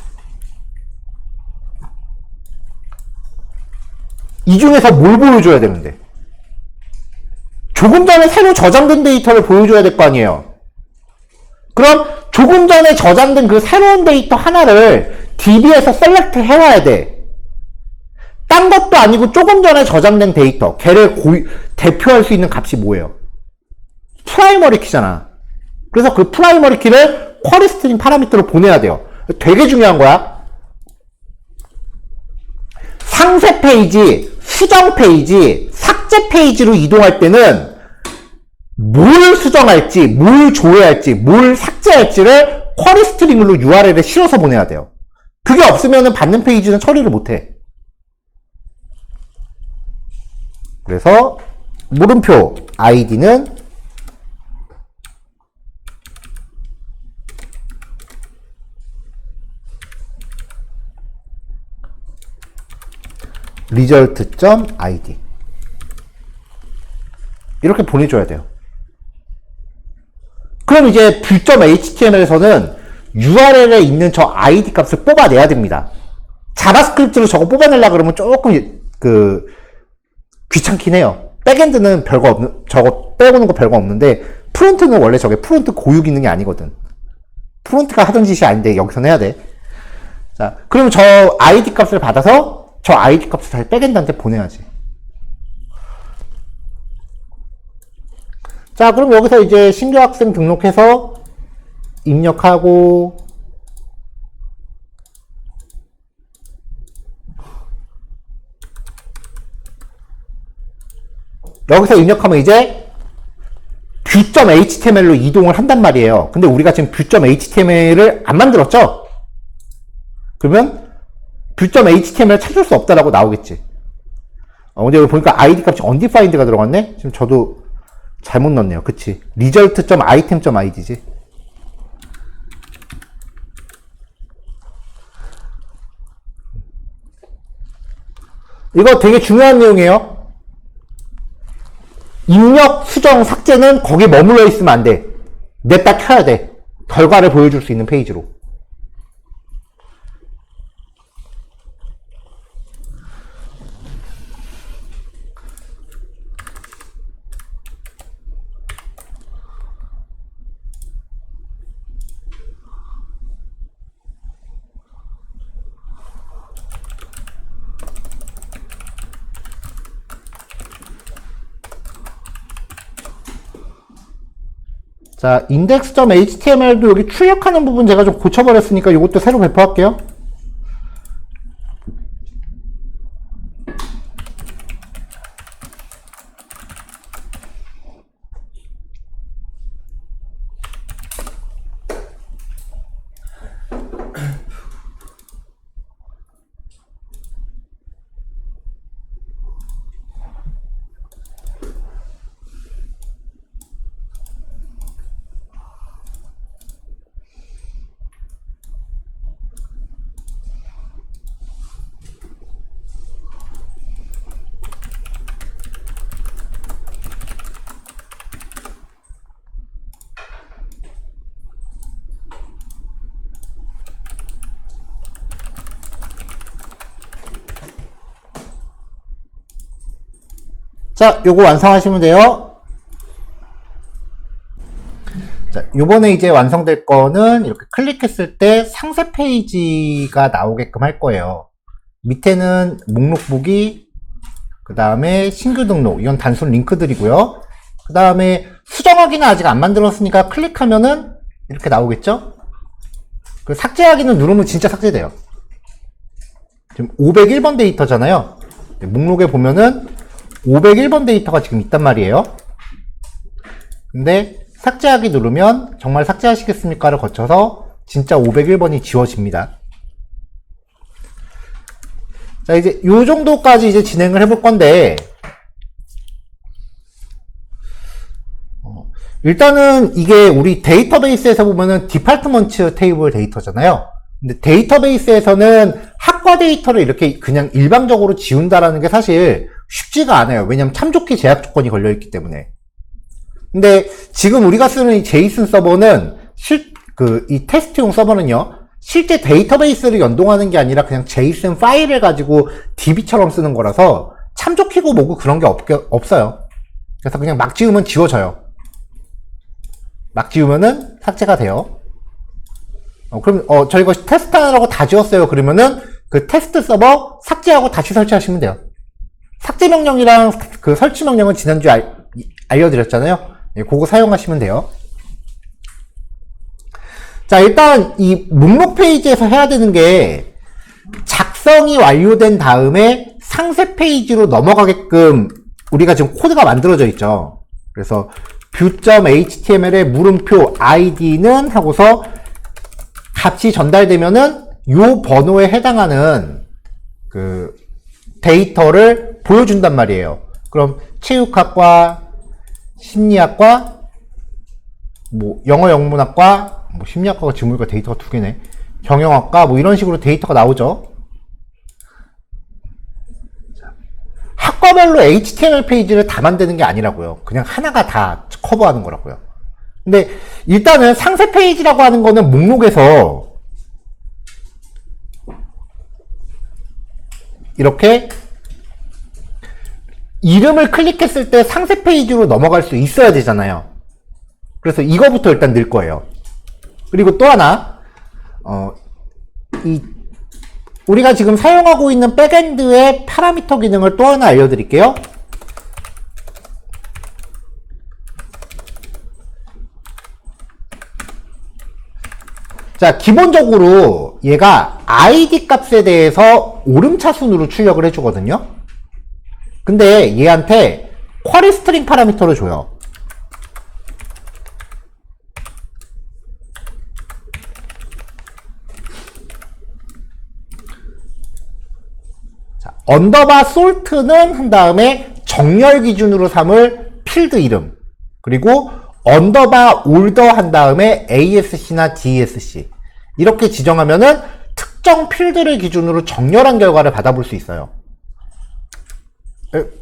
이 중에서 뭘 보여줘야 되는데? 조금 전에 새로 저장된 데이터를 보여줘야 될 거 아니에요. 그럼 조금 전에 저장된 그 새로운 데이터 하나를 DB에서 셀렉트 해와야 돼. 딴 것도 아니고 조금 전에 저장된 데이터, 걔를 대표할 수 있는 값이 뭐예요? 프라이머리 키잖아. 그래서 그 프라이머리 키를 쿼리 스트링 파라미터로 보내야 돼요. 되게 중요한 거야. 상세 페이지, 수정 페이지, 삭제 페이지로 이동할 때는 뭘 수정할지, 뭘 조회할지, 뭘 삭제할지를 쿼리 스트링으로 URL에 실어서 보내야 돼요. 그게 없으면 받는 페이지는 처리를 못해. 그래서 물음표 id는 result.id 이렇게 보내줘야 돼요. 그럼 이제 view.html에서는 URL에 있는 저 id 값을 뽑아내야 됩니다. 자바스크립트로 저거 뽑아내려고 그러면 조금 귀찮긴 해요. 백엔드는 별거 없는, 저거 빼고는 거 별거 없는데, 프론트는 원래 저게 프론트 고유 기능이 아니거든. 프론트가 하던 짓이 아닌데 여기서는 해야 돼. 자, 그럼 저 id 값을 받아서 저 id 값을 다시 백엔드한테 보내야지. 자, 그럼 여기서 이제 신규 학생 등록해서 입력하고, 여기서 입력하면 이제 view.html로 이동을 한단 말이에요. 근데 우리가 지금 view.html을 안 만들었죠? 그러면 view.html을 찾을 수 없다라고 나오겠지. 근데 여기 보니까 id 값이 undefined가 들어갔네? 지금 저도 잘못 넣었네요. 그치? result.item.id지. 이거 되게 중요한 내용이에요. 입력, 수정, 삭제는 거기에 머물러 있으면 안 돼. 냅다 켜야 돼. 결과를 보여줄 수 있는 페이지로. 자, index.html도 여기 출력하는 부분 제가 좀 고쳐버렸으니까 이것도 새로 배포할게요. 자, 요거 완성하시면 돼요. 자, 요번에 이제 완성될 거는 이렇게 클릭했을 때 상세 페이지가 나오게끔 할 거예요. 밑에는 목록 보기, 그 다음에 신규 등록, 이건 단순 링크들이고요. 그 다음에 수정하기는 아직 안 만들었으니까 클릭하면은 이렇게 나오겠죠? 그 삭제하기는 누르면 진짜 삭제돼요. 지금 501번 데이터잖아요. 목록에 보면은 501번 데이터가 지금 있단 말이에요. 근데 삭제하기 누르면 정말 삭제하시겠습니까를 거쳐서 진짜 501번이 지워집니다. 자, 이제 요 정도까지 이제 진행을 해볼 건데, 일단은 이게 우리 데이터베이스에서 보면은 디파트먼트 테이블 데이터잖아요. 근데 데이터베이스에서는 학과 데이터를 이렇게 그냥 일방적으로 지운다라는 게 사실 쉽지가 않아요. 왜냐면 참조키 제약 조건이 걸려있기 때문에. 근데 지금 우리가 쓰는 이 제이슨 서버는 이 테스트용 서버는요, 실제 데이터베이스를 연동하는 게 아니라 그냥 제이슨 파일을 가지고 DB처럼 쓰는 거라서 참조키고 뭐고 그런 게 없어요. 그래서 그냥 막 지우면 지워져요. 막 지우면은 삭제가 돼요. 그럼 저 이거 테스트하느라고 다 지웠어요. 그러면은 그 테스트 서버 삭제하고 다시 설치하시면 돼요. 삭제 명령이랑 그 설치 명령은 지난주에 알려드렸잖아요. 예, 그거 사용하시면 돼요. 자, 일단 이 목록 페이지에서 해야 되는 게 작성이 완료된 다음에 상세 페이지로 넘어가게끔 우리가 지금 코드가 만들어져 있죠. 그래서 view.html의 물음표 id는 하고서 값이 전달되면은 요 번호에 해당하는 그 데이터를 보여준단 말이에요. 그럼 체육학과, 심리학과, 뭐 영어 영문학과, 뭐 심리학과가 지금 보니까 데이터가 두 개네. 경영학과 뭐 이런 식으로 데이터가 나오죠. 학과별로 HTML 페이지를 다 만드는 게 아니라고요. 그냥 하나가 다 커버하는 거라고요. 근데 일단은 상세 페이지라고 하는 거는 목록에서 이렇게 이름을 클릭했을 때 상세 페이지로 넘어갈 수 있어야 되잖아요. 그래서 이거부터 일단 넣을 거예요. 그리고 또 하나, 우리가 지금 사용하고 있는 백엔드의 파라미터 기능을 또 하나 알려드릴게요. 자, 기본적으로 얘가 id 값에 대해서 오름차순으로 출력을 해주거든요. 근데 얘한테 쿼리 스트링 파라미터를 줘요. 자, 언더바 솔트는 한 다음에 정렬 기준으로 삼을 필드 이름, 그리고 언더바 올더 한 다음에 ASC나 DSC 이렇게 지정하면은 특정 필드를 기준으로 정렬한 결과를 받아볼 수 있어요.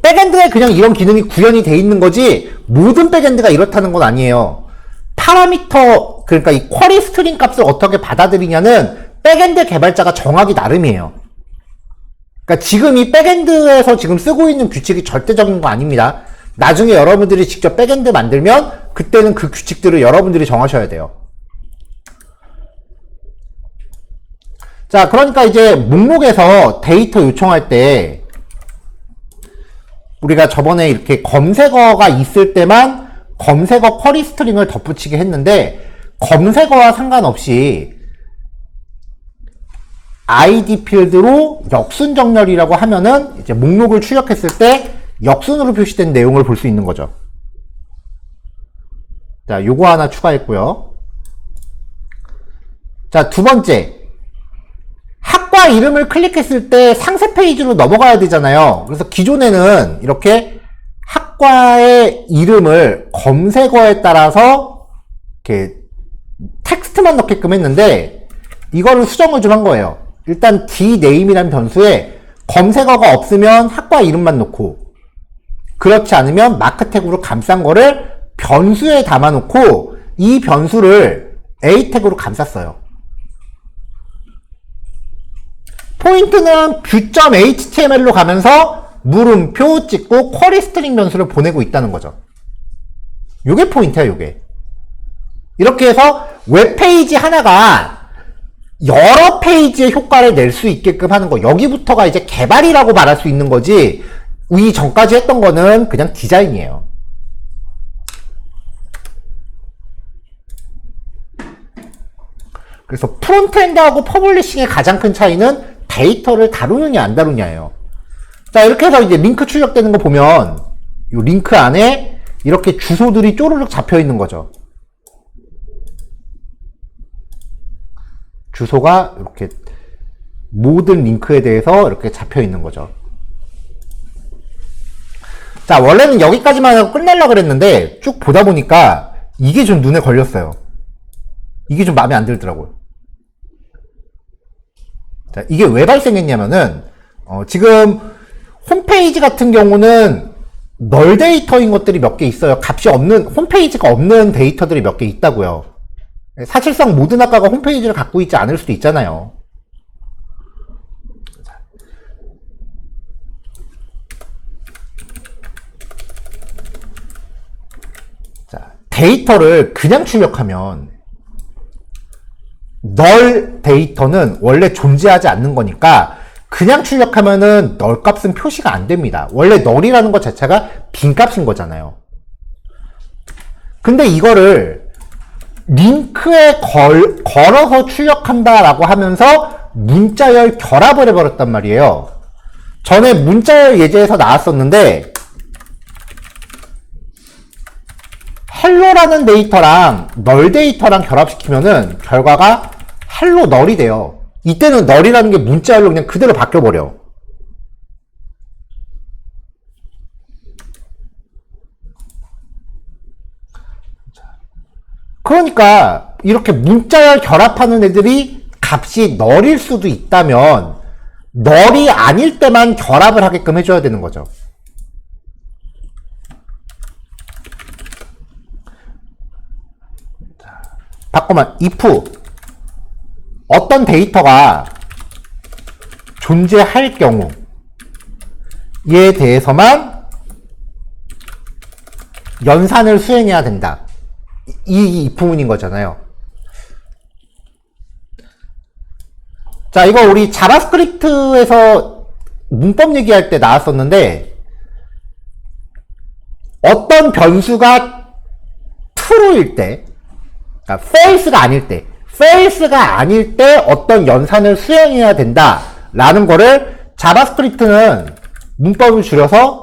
백엔드에 그냥 이런 기능이 구현이 돼 있는 거지 모든 백엔드가 이렇다는 건 아니에요. 파라미터, 그러니까 이 쿼리 스트링 값을 어떻게 받아들이냐는 백엔드 개발자가 정하기 나름이에요. 그러니까 지금 이 백엔드에서 지금 쓰고 있는 규칙이 절대적인 거 아닙니다. 나중에 여러분들이 직접 백엔드 만들면 그때는 그 규칙들을 여러분들이 정하셔야 돼요. 자, 그러니까 이제 목록에서 데이터 요청할 때 우리가 저번에 이렇게 검색어가 있을 때만 검색어 쿼리 스트링을 덧붙이게 했는데 검색어와 상관없이 id 필드로 역순 정렬이라고 하면은 이제 목록을 출력했을 때 역순으로 표시된 내용을 볼 수 있는 거죠. 자, 요거 하나 추가했고요. 자, 두 번째. 학과 이름을 클릭했을 때 상세 페이지로 넘어가야 되잖아요. 그래서 기존에는 이렇게 학과의 이름을 검색어에 따라서 이렇게 텍스트만 넣게끔 했는데 이거를 수정을 좀 한 거예요. 일단 dname이라는 변수에 검색어가 없으면 학과 이름만 넣고 그렇지 않으면 마크 태그로 감싼 거를 변수에 담아놓고 이 변수를 a 태그로 감쌌어요. 포인트는 view.html로 가면서 물음표 찍고 쿼리 스트링 변수를 보내고 있다는 거죠. 요게 포인트야, 요게. 이렇게 해서 웹페이지 하나가 여러 페이지의 효과를 낼 수 있게끔 하는 거. 여기부터가 이제 개발이라고 말할 수 있는 거지, 이 전까지 했던 거는 그냥 디자인이에요. 그래서 프론트엔드하고 퍼블리싱의 가장 큰 차이는 데이터를 다루느냐 안 다루냐예요. 자, 이렇게 해서 이제 링크 출력되는 거 보면 이 링크 안에 이렇게 주소들이 쪼르륵 잡혀 있는 거죠. 주소가 이렇게 모든 링크에 대해서 이렇게 잡혀 있는 거죠. 자, 원래는 여기까지만 하고 끝내려고 그랬는데 쭉 보다 보니까 이게 좀 눈에 걸렸어요. 이게 좀 마음에 안 들더라고요. 자, 이게 왜 발생했냐면은 지금 홈페이지 같은 경우는 널 데이터인 것들이 몇 개 있어요. 값이 없는, 홈페이지가 없는 데이터들이 몇 개 있다고요. 사실상 모든 학과가 홈페이지를 갖고 있지 않을 수도 있잖아요. 자, 데이터를 그냥 출력하면 널 데이터는 원래 존재하지 않는 거니까 그냥 출력하면은 널 값은 표시가 안 됩니다. 원래 널이라는 것 자체가 빈 값인 거잖아요. 근데 이거를 링크에 걸어서 출력한다라고 하면서 문자열 결합을 해버렸단 말이에요. 전에 문자열 예제에서 나왔었는데 헬로라는 데이터랑 널 데이터랑 결합시키면은 결과가 헬로 널이 돼요. 이때는 널이라는 게 문자열로 그냥 그대로 바뀌어버려. 그러니까 이렇게 문자열 결합하는 애들이 값이 널일 수도 있다면 널이 아닐 때만 결합을 하게끔 해줘야 되는 거죠. 바꾸면 if 어떤 데이터가 존재할 경우에 대해서만 연산을 수행해야 된다. 이 if문인 거잖아요. 자, 이거 우리 자바스크립트에서 문법 얘기할 때 나왔었는데 어떤 변수가 true일 때, 그러니까 false가 아닐 때 어떤 연산을 수행해야 된다라는 거를 자바스크립트는 문법을 줄여서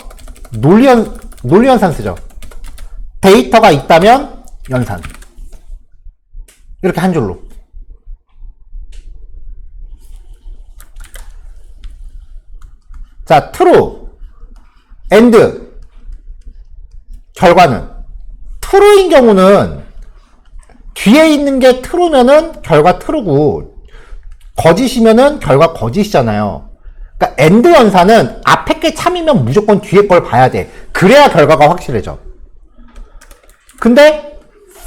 논리연산 쓰죠. 데이터가 있다면 연산. 이렇게 한 줄로. 자, true, and 결과는 true인 경우는 뒤에 있는 게 true면은 결과 true고 거짓이면은 결과 거짓이잖아요. 그러니까 and 연산은 앞에 게 참이면 무조건 뒤에 걸 봐야 돼. 그래야 결과가 확실해져. 근데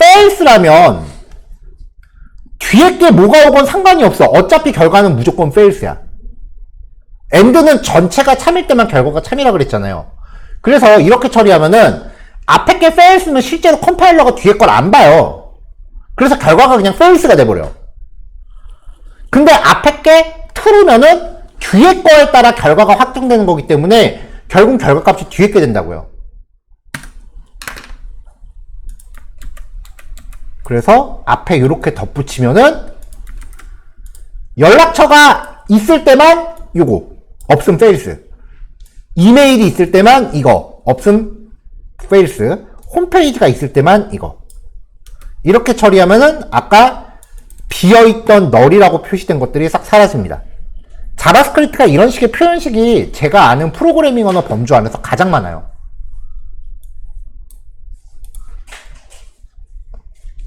false라면 뒤에 게 뭐가 오건 상관이 없어. 어차피 결과는 무조건 false야. and는 전체가 참일 때만 결과가 참이라 그랬잖아요. 그래서 이렇게 처리하면은 앞에 게 false면 실제로 컴파일러가 뒤에 걸 안 봐요. 그래서 결과가 그냥 false가 돼버려. 근데 앞에 게 true면은 뒤에 거에 따라 결과가 확정되는 거기 때문에 결국 결과값이 뒤에 게 된다고요. 그래서 앞에 이렇게 덧붙이면은 연락처가 있을 때만 요거 없음 페일스, 이메일이 있을 때만 이거 없음 페일스, 홈페이지가 있을 때만 이거. 이렇게 처리하면은 아까 비어있던 널이라고 표시된 것들이 싹 사라집니다. 자바스크립트가 이런 식의 표현식이 제가 아는 프로그래밍 언어 범주 안에서 가장 많아요.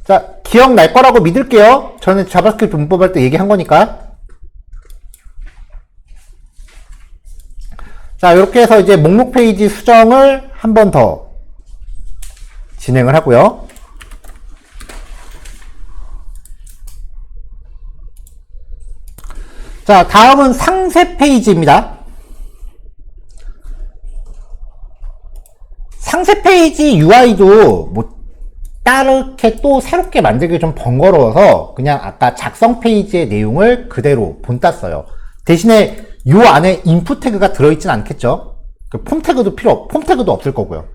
자, 기억날 거라고 믿을게요. 저는 자바스크립트 문법할 때 얘기한 거니까. 자, 이렇게 해서 이제 목록 페이지 수정을 한 번 더 진행을 하고요. 자, 다음은 상세 페이지입니다. 상세 페이지 UI도 뭐 따르게 또 새롭게 만들기 좀 번거로워서 그냥 아까 작성 페이지의 내용을 그대로 본땄어요. 대신에 요 안에 인풋 태그가 들어있진 않겠죠. 폼 태그도 폼 태그도 없을 거고요.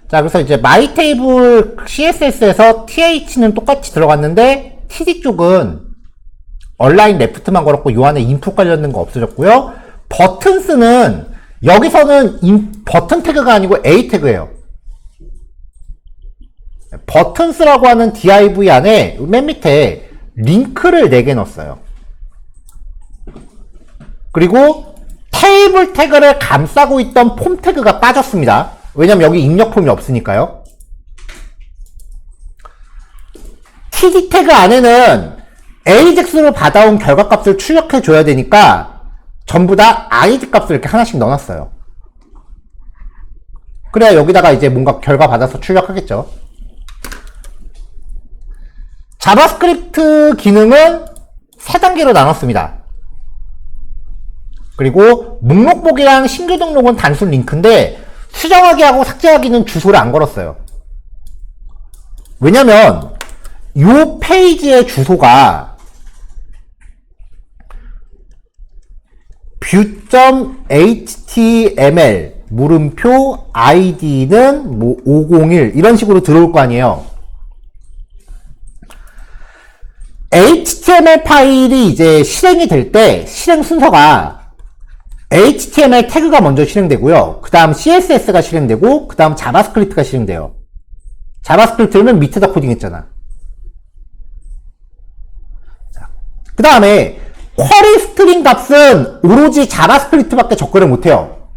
자, 그래서 이제 마이 테이블 CSS에서 TH는 똑같이 들어갔는데 TD 쪽은 얼라인 레프트만 걸었고 요 안에 인풋 관련된 거 없어졌고요. 버튼스는 여기서는 버튼 태그가 아니고 A 태그예요. 버튼스라고 하는 div 안에 맨 밑에 링크를 4개 넣었어요. 그리고 테이블 태그를 감싸고 있던 폼 태그가 빠졌습니다. 왜냐면 여기 입력 폼이 없으니까요. td 태그 안에는 AJAX로 받아온 결과값을 출력해 줘야 되니까 전부 다 id 값을 이렇게 하나씩 넣어놨어요. 그래야 여기다가 이제 뭔가 결과 받아서 출력하겠죠. 자바스크립트 기능은 3단계로 나눴습니다. 그리고 목록 보기랑 신규 등록은 단순 링크인데 수정하기 하고 삭제하기는 주소를 안 걸었어요. 왜냐면 이 페이지의 주소가 view.html 물음표 id는 뭐 501 이런 식으로 들어올 거 아니에요. HTML 파일이 이제 실행이 될 때 실행 순서가 HTML 태그가 먼저 실행되고요. 그 다음 CSS가 실행되고 그 다음 자바스크립트가 실행돼요. 자바스크립트는 밑에다 코딩했잖아. 그 다음에 쿼리 스트링 값은 오로지 자바스크립트밖에 접근을 못해요.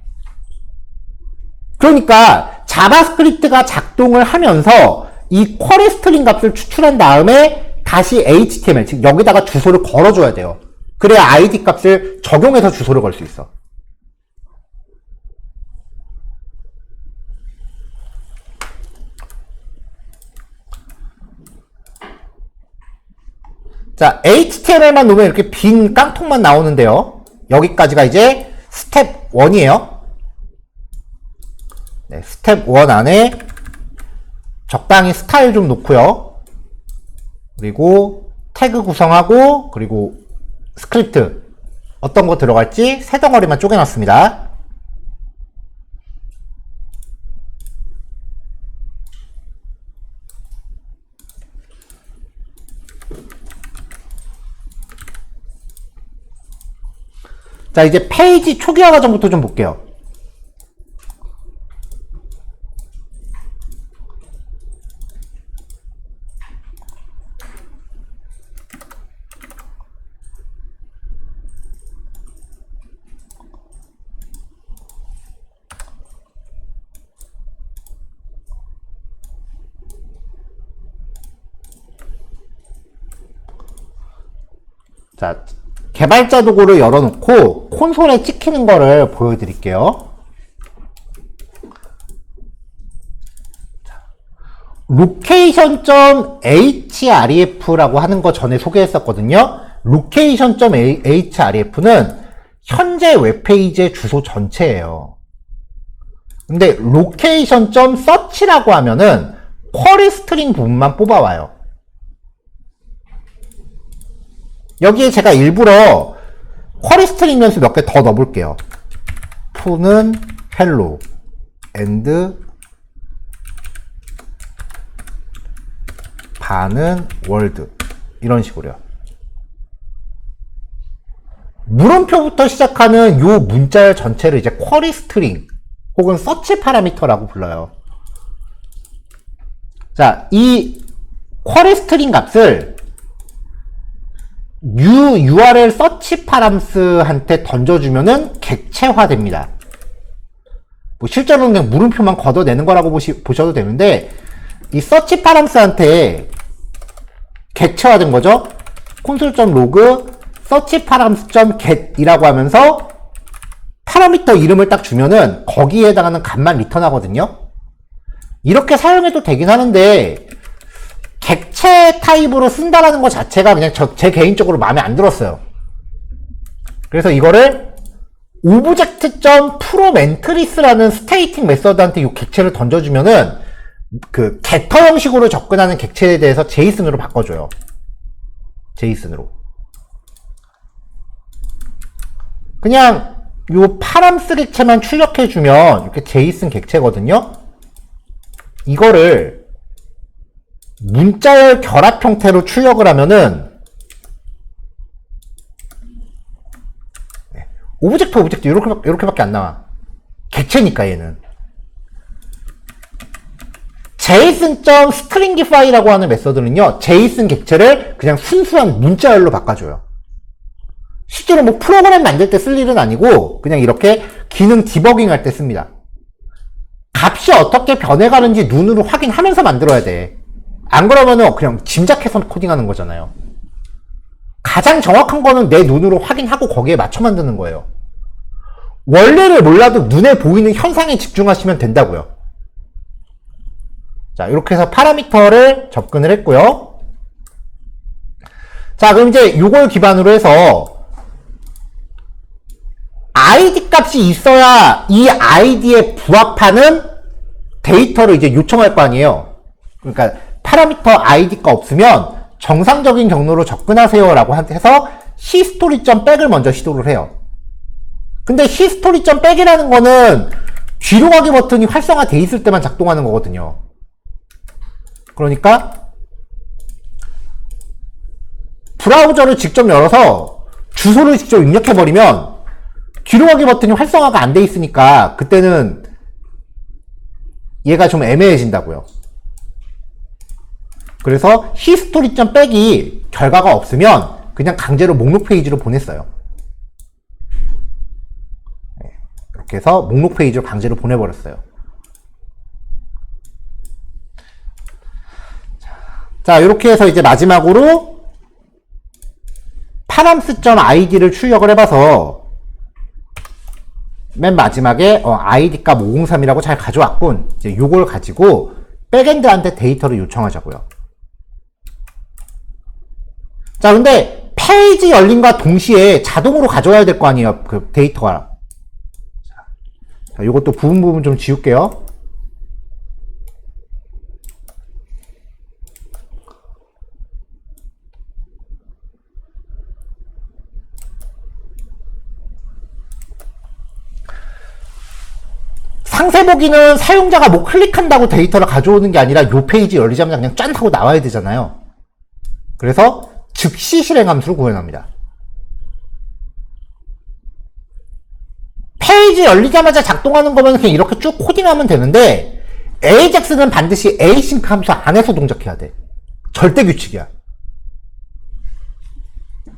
그러니까 자바스크립트가 작동을 하면서 이 쿼리 스트링 값을 추출한 다음에 다시 HTML, 즉 여기다가 주소를 걸어줘야 돼요. 그래야 ID 값을 적용해서 주소를 걸 수 있어. 자, HTML만 놓으면 이렇게 빈 깡통만 나오는데요. 여기까지가 이제 스텝 1이에요. 네, 스텝 1 안에 적당히 스타일 좀 놓고요. 그리고 태그 구성하고 그리고 스크립트 어떤 거 들어갈지 세 덩어리만 쪼개놨습니다. 자, 이제 페이지 초기화 과정부터 좀 볼게요. 자, 개발자 도구를 열어놓고 콘솔에 찍히는 거를 보여드릴게요. location.href라고 하는 거 전에 소개했었거든요. location.href는 현재 웹페이지의 주소 전체예요. 근데 location.search라고 하면은 쿼리 스트링 부분만 뽑아와요. 여기에 제가 일부러 쿼리 스트링 변수 몇 개 더 넣어볼게요. 푸는 hello and 반은 월드 이런 식으로요. 물음표부터 시작하는 요 문자열 전체를 이제 쿼리 스트링 혹은 서치 파라미터라고 불러요. 자, 이 쿼리 스트링 값을 new URL 서치 파람스한테 던져주면은 객체화 됩니다. 뭐 실제로는 그냥 물음표만 걷어내는 거라고 보셔도 되는데, 이 서치 파람스한테 객체화된 거죠. console.log 서치 파람스.get 이라고 하면서 파라미터 이름을 딱 주면은 거기에 해당하는 값만 리턴하거든요. 이렇게 사용해도 되긴 하는데, 객체 타입으로 쓴다라는 것 자체가 그냥 제 개인적으로 마음에 안 들었어요. 그래서 이거를 object.promEntris라는 스테이팅 메서드한테 이 객체를 던져주면은 그 getter 형식으로 접근하는 객체에 대해서 제이슨으로 바꿔줘요. 제이슨으로. 그냥 요 파람스 객체만 출력해주면 이렇게 제이슨 객체거든요. 이거를 문자열 결합 형태로 출력을 하면은 오브젝트 이렇게밖에 안 나와. 객체니까 얘는. JSON.stringify라고 하는 메서드는요, 제이슨 객체를 그냥 순수한 문자열로 바꿔줘요. 실제로 뭐 프로그램 만들 때 쓸 일은 아니고 그냥 이렇게 기능 디버깅 할 때 씁니다. 값이 어떻게 변해가는지 눈으로 확인하면서 만들어야 돼. 안 그러면은 그냥 짐작해서 코딩하는 거잖아요. 가장 정확한 거는 내 눈으로 확인하고 거기에 맞춰 만드는 거예요. 원리를 몰라도 눈에 보이는 현상에 집중하시면 된다고요. 자, 이렇게 해서 파라미터를 접근을 했고요. 자, 그럼 이제 이걸 기반으로 해서 id 값이 있어야 이 id에 부합하는 데이터를 이제 요청할 거 아니에요. 그러니까 파라미터 id가 없으면 정상적인 경로로 접근하세요 라고 해서 history.back을 먼저 시도를 해요. 근데 history.back이라는 거는 뒤로 가기 버튼이 활성화돼 있을 때만 작동하는 거거든요. 그러니까 브라우저를 직접 열어서 주소를 직접 입력해버리면 뒤로 가기 버튼이 활성화가 안 돼 있으니까 그때는 얘가 좀 애매해진다고요. 그래서 history.back이 결과가 없으면 그냥 강제로 목록 페이지로 보냈어요. 이렇게 해서 목록 페이지로 강제로 보내버렸어요. 자, 이렇게 해서 이제 마지막으로 params.id를 출력을 해봐서 맨 마지막에 id 값 503이라고 잘 가져왔군. 이제 요걸 가지고 백엔드한테 데이터를 요청하자고요. 자, 근데 페이지 열림과 동시에 자동으로 가져와야 될 거 아니에요, 그 데이터가. 자, 요것도 부분 좀 지울게요. 상세 보기는 사용자가 뭐 클릭한다고 데이터를 가져오는 게 아니라 요 페이지 열리자마자 그냥 짠 하고 나와야 되잖아요. 그래서 즉시 실행 함수를 구현합니다. 페이지 열리자마자 작동하는 거면 그냥 이렇게 쭉 코딩하면 되는데 AJAX는 반드시 async 함수 안에서 동작해야 돼. 절대 규칙이야.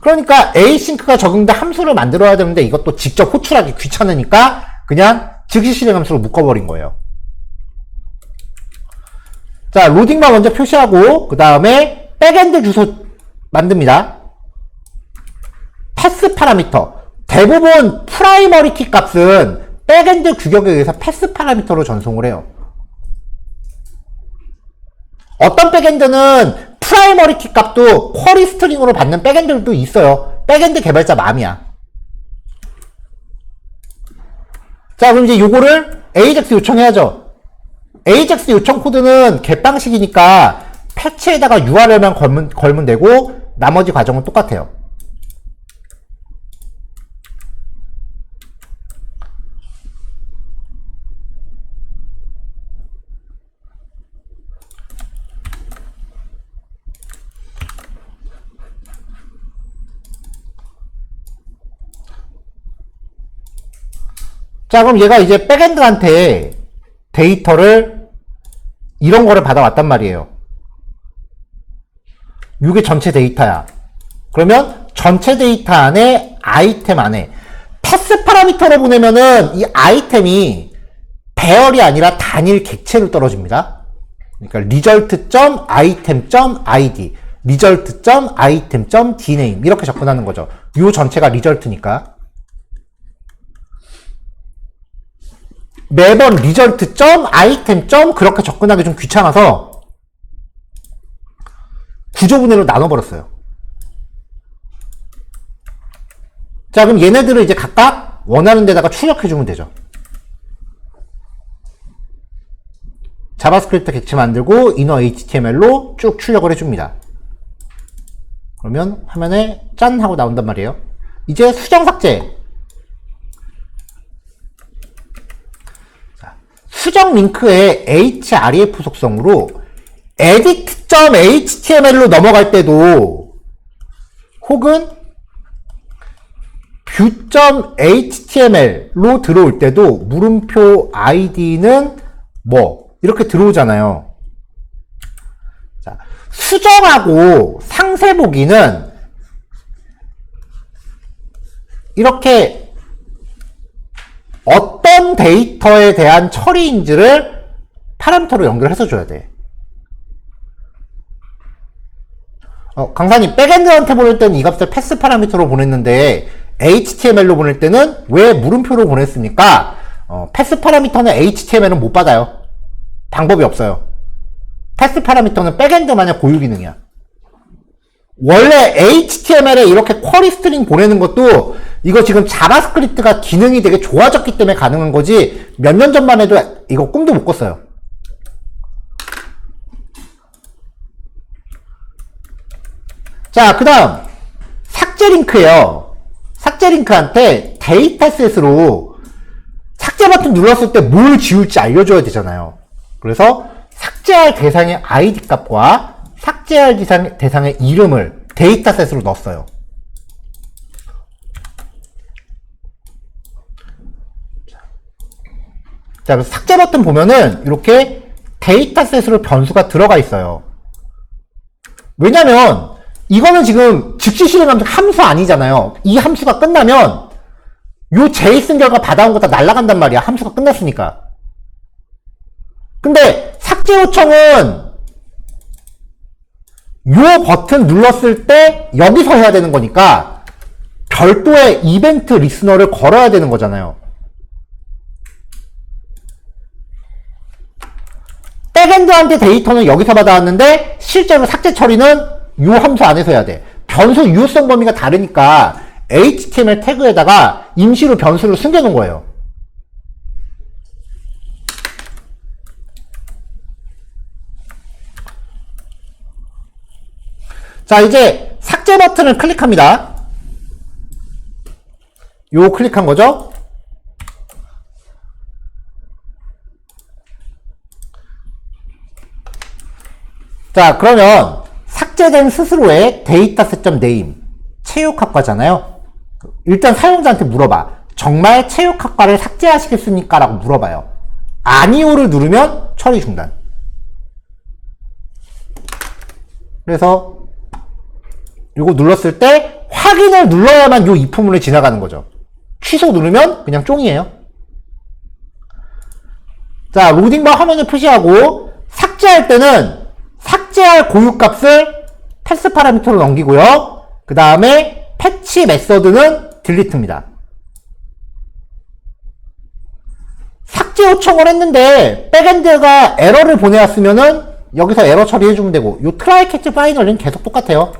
그러니까 async가 적용된 함수를 만들어야 되는데 이것도 직접 호출하기 귀찮으니까 그냥 즉시 실행 함수로 묶어버린 거예요. 자, 로딩만 먼저 표시하고 그 다음에 백엔드 주소 만듭니다. 패스 파라미터. 대부분 프라이머리 키 값은 백엔드 규격에 의해서 패스 파라미터로 전송을 해요. 어떤 백엔드는 프라이머리 키 값도 쿼리 스트링으로 받는 백엔드들도 있어요. 백엔드 개발자 맘이야. 자, 그럼 이제 요거를 AJAX 요청해야죠. AJAX 요청 코드는 겟방식이니까 패치에다가 URL만 걸면 되고 나머지 과정은 똑같아요. 자, 그럼 얘가 이제 백엔드한테 데이터를 이런 거를 받아왔단 말이에요. 이게 전체 데이터야. 그러면 전체 데이터 안에 아이템 안에 패스 파라미터로 보내면은 이 아이템이 배열이 아니라 단일 객체로 떨어집니다. 그러니까 result.item.id, result.item.dname 이렇게 접근하는 거죠. 이 전체가 result니까. 매번 result.item. 그렇게 접근하기 좀 귀찮아서 구조분해로 나눠버렸어요. 자, 그럼 얘네들을 이제 각각 원하는 데다가 출력해주면 되죠. 자바스크립트 객체 만들고 inner HTML로 쭉 출력을 해줍니다. 그러면 화면에 짠 하고 나온단 말이에요. 이제 수정 삭제. 자, 수정 링크의 href 속성으로 edit.html로 넘어갈 때도 혹은 view.html로 들어올 때도 물음표 id는 뭐 이렇게 들어오잖아요. 자, 수정하고 상세 보기는 이렇게 어떤 데이터에 대한 처리인지를 파라미터로 연결해서 줘야 돼. 강사님, 백엔드한테 보낼 때는 이 값을 패스 파라미터로 보냈는데 HTML로 보낼 때는 왜 물음표로 보냈습니까? 패스 파라미터는 HTML은 못 받아요. 방법이 없어요. 패스 파라미터는 백엔드마냥 고유 기능이야. 원래 HTML에 이렇게 쿼리 스트링 보내는 것도 이거 지금 자바스크립트가 기능이 되게 좋아졌기 때문에 가능한 거지 몇 년 전만 해도 이거 꿈도 못 꿨어요. 자, 그 다음 삭제 링크예요. 삭제 링크한테 데이터셋으로 삭제 버튼 눌렀을 때 뭘 지울지 알려줘야 되잖아요. 그래서 삭제할 대상의 id 값과 삭제할 대상의 이름을 데이터셋으로 넣었어요. 자, 그래서 삭제 버튼 보면은 이렇게 데이터셋으로 변수가 들어가 있어요. 왜냐면 이거는 지금 즉시 실행하면 함수 아니잖아요. 이 함수가 끝나면 요 제이슨 결과 받아온 거 다 날아간단 말이야. 함수가 끝났으니까. 근데 삭제 요청은 요 버튼 눌렀을 때 여기서 해야 되는 거니까 별도의 이벤트 리스너를 걸어야 되는 거잖아요. 백엔드한테 데이터는 여기서 받아왔는데 실제로 삭제 처리는 요 함수 안에서 해야 돼. 변수 유효성 범위가 다르니까 HTML 태그에다가 임시로 변수를 숨겨놓은 거예요. 자, 이제 삭제 버튼을 클릭합니다. 요 클릭한 거죠? 자, 그러면 삭제된 스스로의 dataset.name 체육학과잖아요. 일단 사용자한테 물어봐. 정말 체육학과를 삭제하시겠습니까? 라고 물어봐요. 아니오를 누르면 처리 중단. 그래서 이거 눌렀을 때 확인을 눌러야만 요 if문을 지나가는 거죠. 취소 누르면 그냥 쫑이에요. 자, 로딩바 화면을 표시하고 삭제할 때는 삭제할 고유값을 패스 파라미터로 넘기고요. 그 다음에 패치 메서드는 딜리트입니다. 삭제 요청을 했는데 백엔드가 에러를 보내왔으면은 여기서 에러 처리해주면 되고, 요 트라이 캐치 파이널은 계속 똑같아요.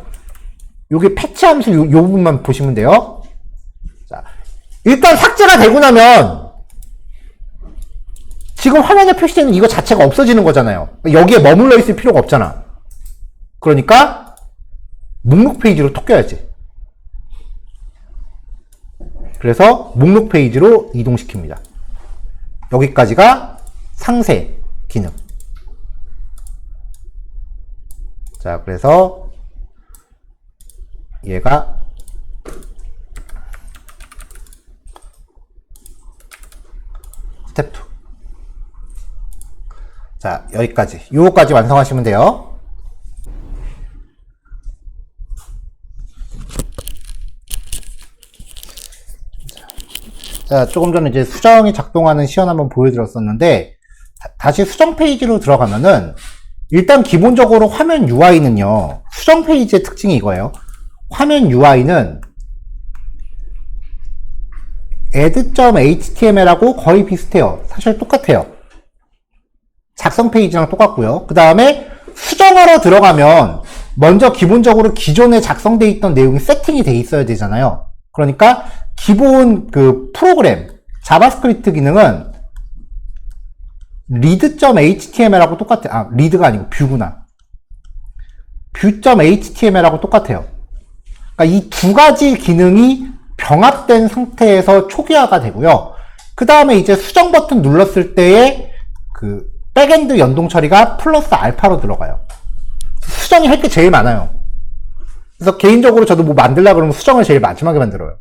여기 패치 함수 요 부분만 보시면 돼요. 자, 일단 삭제가 되고 나면 지금 화면에 표시되는 이거 자체가 없어지는 거잖아요. 여기에 머물러 있을 필요가 없잖아. 그러니까 목록 페이지로 톡겨야지. 그래서 목록 페이지로 이동시킵니다. 여기까지가 상세 기능. 자, 그래서 얘가 자, 여기까지. 요거까지 완성하시면 돼요. 자, 조금 전에 이제 수정이 작동하는 시연 한번 보여드렸었는데, 다시 수정 페이지로 들어가면은, 일단 기본적으로 화면 UI는요, 수정 페이지의 특징이 이거예요. 화면 UI는 add.html하고 거의 비슷해요. 사실 똑같아요. 작성 페이지랑 똑같고요. 그 다음에 수정하러 들어가면 먼저 기본적으로 기존에 작성되어 있던 내용이 세팅이 돼 있어야 되잖아요. 그러니까 기본 그 프로그램 자바스크립트 기능은 read.html하고 똑같아요. 아, read가 아니고 뷰구나. view.html하고 똑같아요. 그러니까 이 두 가지 기능이 병합된 상태에서 초기화가 되고요. 그 다음에 이제 수정 버튼 눌렀을 때의 그 백엔드 연동 처리가 플러스 알파로 들어가요. 수정이 할 게 제일 많아요. 그래서 개인적으로 저도 뭐 만들려고 그러면 수정을 제일 마지막에 만들어요.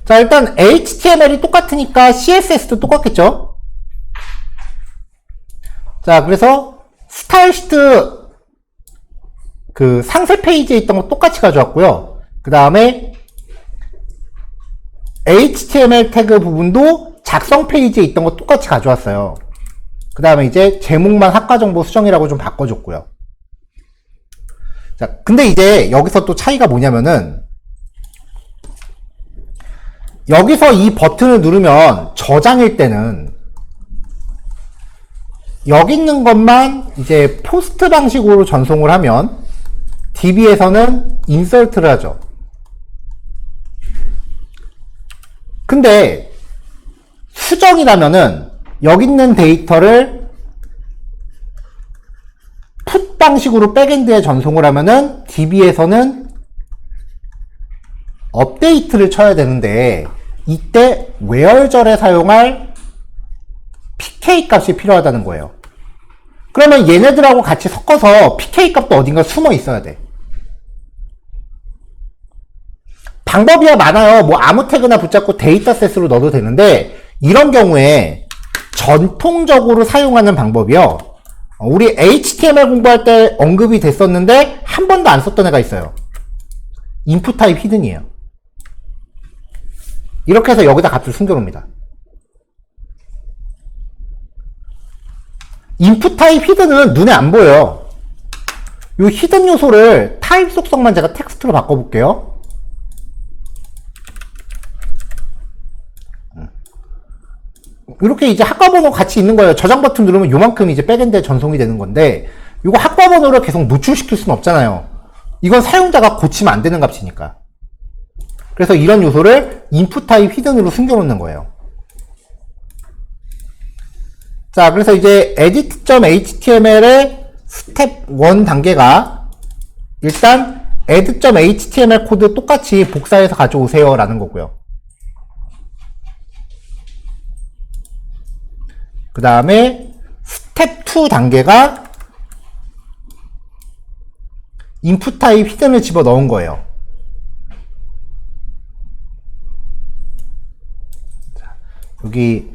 자, 일단 HTML이 똑같으니까 CSS도 똑같겠죠? 자, 그래서 스타일 시트 그 상세 페이지에 있던 거 똑같이 가져왔고요. 그 다음에 HTML 태그 부분도 작성 페이지에 있던 거 똑같이 가져왔어요. 그 다음에 이제 제목만 학과정보 수정이라고 좀 바꿔줬고요. 자, 근데 이제 여기서 또 차이가 뭐냐면은 여기서 이 버튼을 누르면 저장일 때는 여기 있는 것만 이제 포스트 방식으로 전송을 하면 DB에서는 인설트를 하죠. 근데 수정이라면은 여기 있는 데이터를 풋 방식으로 백엔드에 전송을 하면은 DB에서는 업데이트를 쳐야 되는데 이때 where절에 사용할 pk 값이 필요하다는 거예요. 그러면 얘네들하고 같이 섞어서 pk 값도 어딘가 숨어 있어야 돼. 방법이야 많아요. 뭐 아무 태그나 붙잡고 데이터셋으로 넣어도 되는데 이런 경우에 전통적으로 사용하는 방법이요. 우리 HTML 공부할 때 언급이 됐었는데 한 번도 안 썼던 애가 있어요. 인풋 타입 히든이에요. 이렇게 해서 여기다 값을 숨겨놓습니다. 인풋 타입 히든은 눈에 안 보여요. 이 히든 요소를 타입 속성만 제가 텍스트로 바꿔볼게요. 이렇게 이제 학과번호 같이 있는 거예요. 저장 버튼 누르면 요만큼 이제 백엔드에 전송이 되는 건데, 이거 학과번호를 계속 노출시킬 수는 없잖아요. 이건 사용자가 고치면 안 되는 값이니까. 그래서 이런 요소를 인풋 타입 히든으로 숨겨놓는 거예요. 자, 그래서 이제 edit.html의 스텝 1 단계가 일단 add.html 코드 똑같이 복사해서 가져오세요 라는 거고요. 그 다음에 스텝 2 단계가 인풋 타입 히든을 집어 넣은 거예요. 여기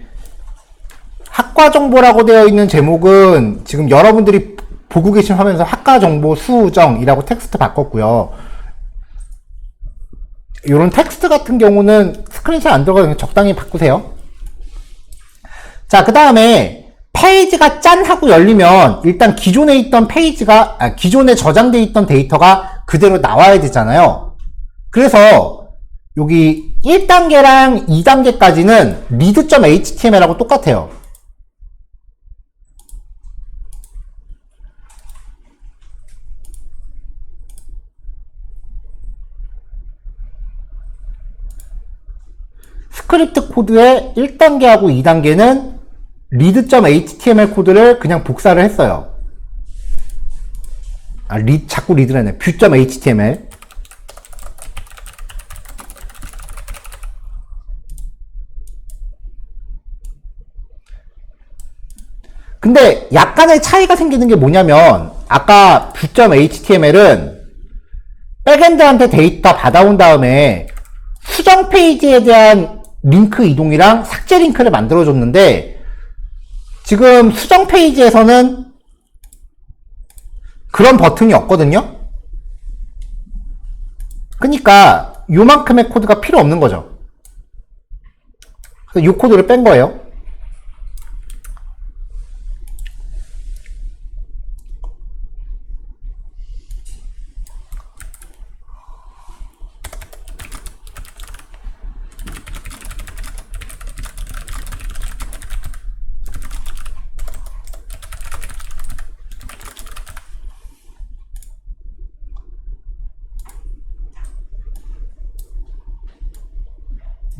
학과정보라고 되어 있는 제목은 지금 여러분들이 보고 계신 화면에서 학과정보 수정이라고 텍스트 바꿨고요. 이런 텍스트 같은 경우는 스크린샷 안 들어가도 적당히 바꾸세요. 자, 그 다음에 페이지가 짠 하고 열리면 일단 기존에 있던 페이지가 기존에 저장되어 있던 데이터가 그대로 나와야 되잖아요. 그래서 여기 1단계랑 2단계까지는 read.html하고 똑같아요. 스크립트 코드의 1단계하고 2단계는 read.html 코드를 그냥 복사를 했어요. 자꾸 read를 하네. view.html. 근데 약간의 차이가 생기는 게 뭐냐면 아까 view.html은 백엔드한테 데이터 받아온 다음에 수정 페이지에 대한 링크 이동이랑 삭제 링크를 만들어줬는데 지금 수정 페이지에서는 그런 버튼이 없거든요. 그러니까 요만큼의 코드가 필요 없는 거죠. 그래서 이 코드를 뺀 거예요.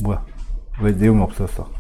뭐야? 왜 내용이 없어졌어?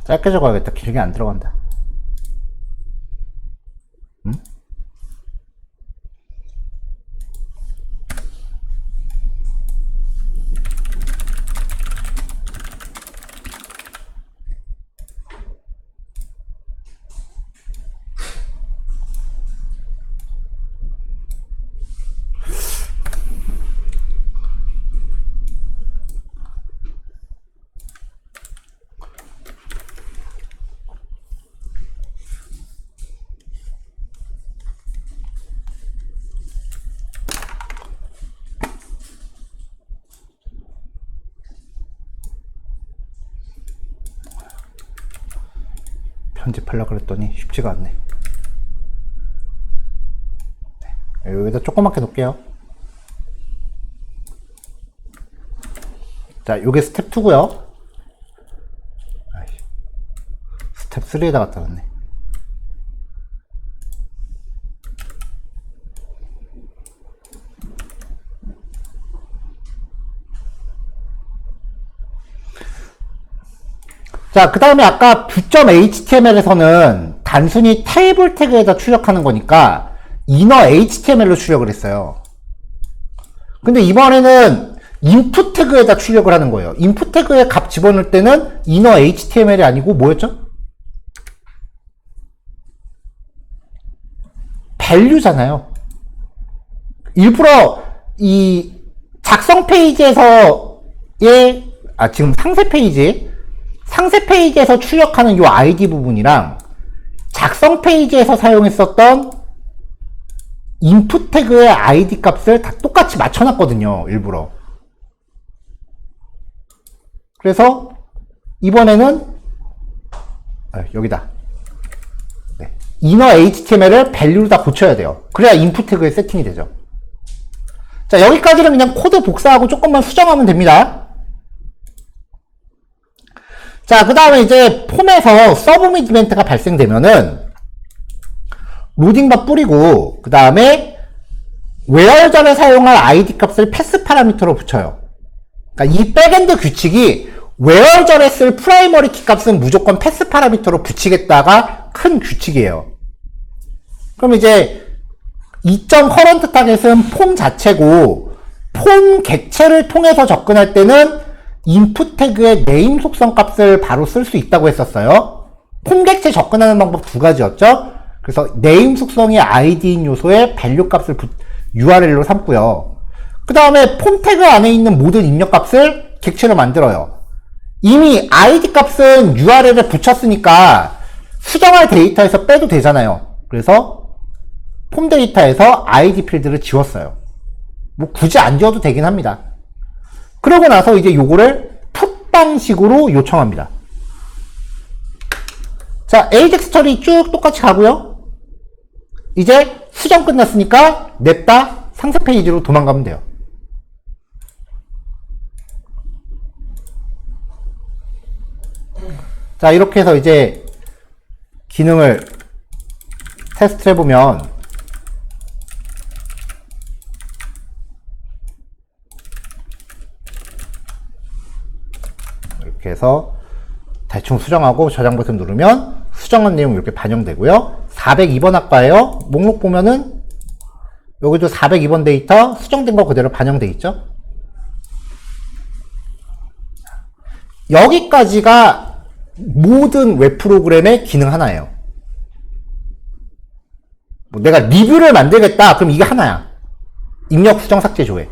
짧게 적어야겠다. 길게 안 들어간다. 응? 편집하려고 그랬더니 쉽지가 않네. 네, 여기다 조그맣게 놓을게요. 자, 요게 스텝 2고요. 스텝 3에다 갖다 놨네. 자, 그 다음에 아까 view.html에서는 단순히 테이블 태그에다 출력하는 거니까 inner html로 출력을 했어요. 근데 이번에는 input 태그에다 출력을 하는 거예요. input 태그에 값 집어넣을 때는 inner html이 아니고 뭐였죠? value잖아요. 일부러 이 작성 페이지에서의 지금 상세 페이지에서 출력하는 요 ID 부분이랑 작성 페이지에서 사용했었던 input 태그의 ID 값을 다 똑같이 맞춰놨거든요. 일부러. 그래서 이번에는 여기다 inner html을 value로 다 고쳐야 돼요. 그래야 input 태그에 세팅이 되죠. 자, 여기까지는 그냥 코드 복사하고 조금만 수정하면 됩니다. 자, 그 다음에 이제 폼에서 서브밋 이벤트가 발생되면은 로딩바 뿌리고 그 다음에 where 전에 사용할 id 값을 패스 파라미터로 붙여요. 그러니까 이 백엔드 규칙이 where 전에 쓸 프라이머리 키 값은 무조건 패스 파라미터로 붙이겠다가 큰 규칙이에요. 그럼 이제 2.current 타겟은 폼 자체고 폼 객체를 통해서 접근할 때는 input 태그의 name 속성 값을 바로 쓸 수 있다고 했었어요. 폼 객체 접근하는 방법 두 가지였죠. 그래서 name 속성이 id인 요소에 value 값을 URL로 삼고요. 그 다음에 폼 태그 안에 있는 모든 입력 값을 객체로 만들어요. 이미 id 값은 URL에 붙였으니까 수정할 데이터에서 빼도 되잖아요. 그래서 폼 데이터에서 id 필드를 지웠어요. 뭐 굳이 안 지워도 되긴 합니다. 그러고 나서 이제 요거를 풋 방식으로 요청합니다. 자, AJAX 처리 쭉 똑같이 가고요. 이제 수정 끝났으니까 냅다 상세 페이지로 도망가면 돼요. 자, 이렇게 해서 이제 기능을 테스트 해보면 이렇게 해서 대충 수정하고 저장 버튼 누르면 수정한 내용 이렇게 반영되고요. 402번 학과예요. 목록 보면은 여기도 402번 데이터 수정된 거 그대로 반영돼 있죠. 여기까지가 모든 웹 프로그램의 기능 하나예요. 뭐 내가 리뷰를 만들겠다. 그럼 이게 하나야. 입력, 수정, 삭제, 조회.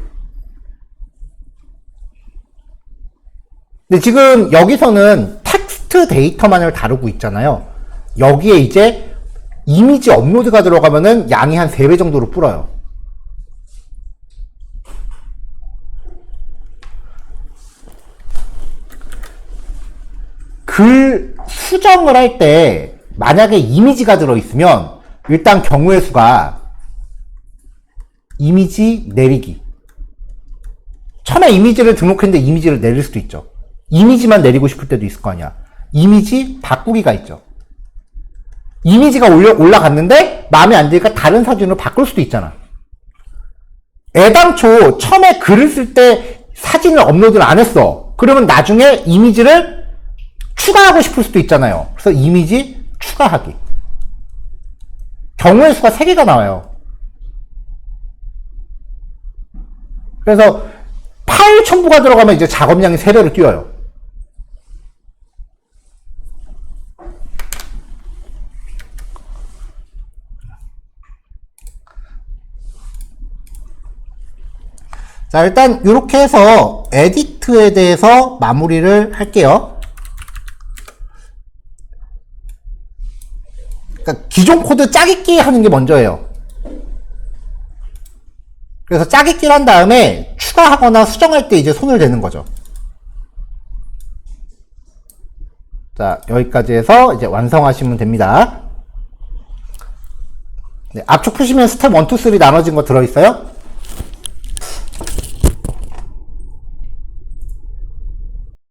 근데 지금 여기서는 텍스트 데이터만을 다루고 있잖아요. 여기에 이제 이미지 업로드가 들어가면은 양이 한 3배 정도로 불어요. 글 수정을 할 때 만약에 이미지가 들어있으면 일단 경우의 수가 이미지 내리기. 처음에 이미지를 등록했는데 이미지를 내릴 수도 있죠. 이미지만 내리고 싶을 때도 있을 거 아니야. 이미지 바꾸기가 있죠. 이미지가 올라갔는데 마음에 안 드니까 다른 사진으로 바꿀 수도 있잖아. 애당초 처음에 글을 쓸 때 사진을 업로드를 안 했어. 그러면 나중에 이미지를 추가하고 싶을 수도 있잖아요. 그래서 이미지 추가하기. 경우의 수가 3개가 나와요. 그래서 파일 첨부가 들어가면 이제 작업량이 3배로 뛰어요. 자, 일단 이렇게 해서 에디트에 대해서 마무리를 할게요. 그러니까 기존 코드 짜깁기 하는 게 먼저예요. 그래서 짜깁기를 한 다음에 추가하거나 수정할 때 이제 손을 대는 거죠. 자, 여기까지 해서 이제 완성하시면 됩니다. 네, 앞쪽 푸시면 스텝 1, 2, 3 나눠진 거 들어있어요?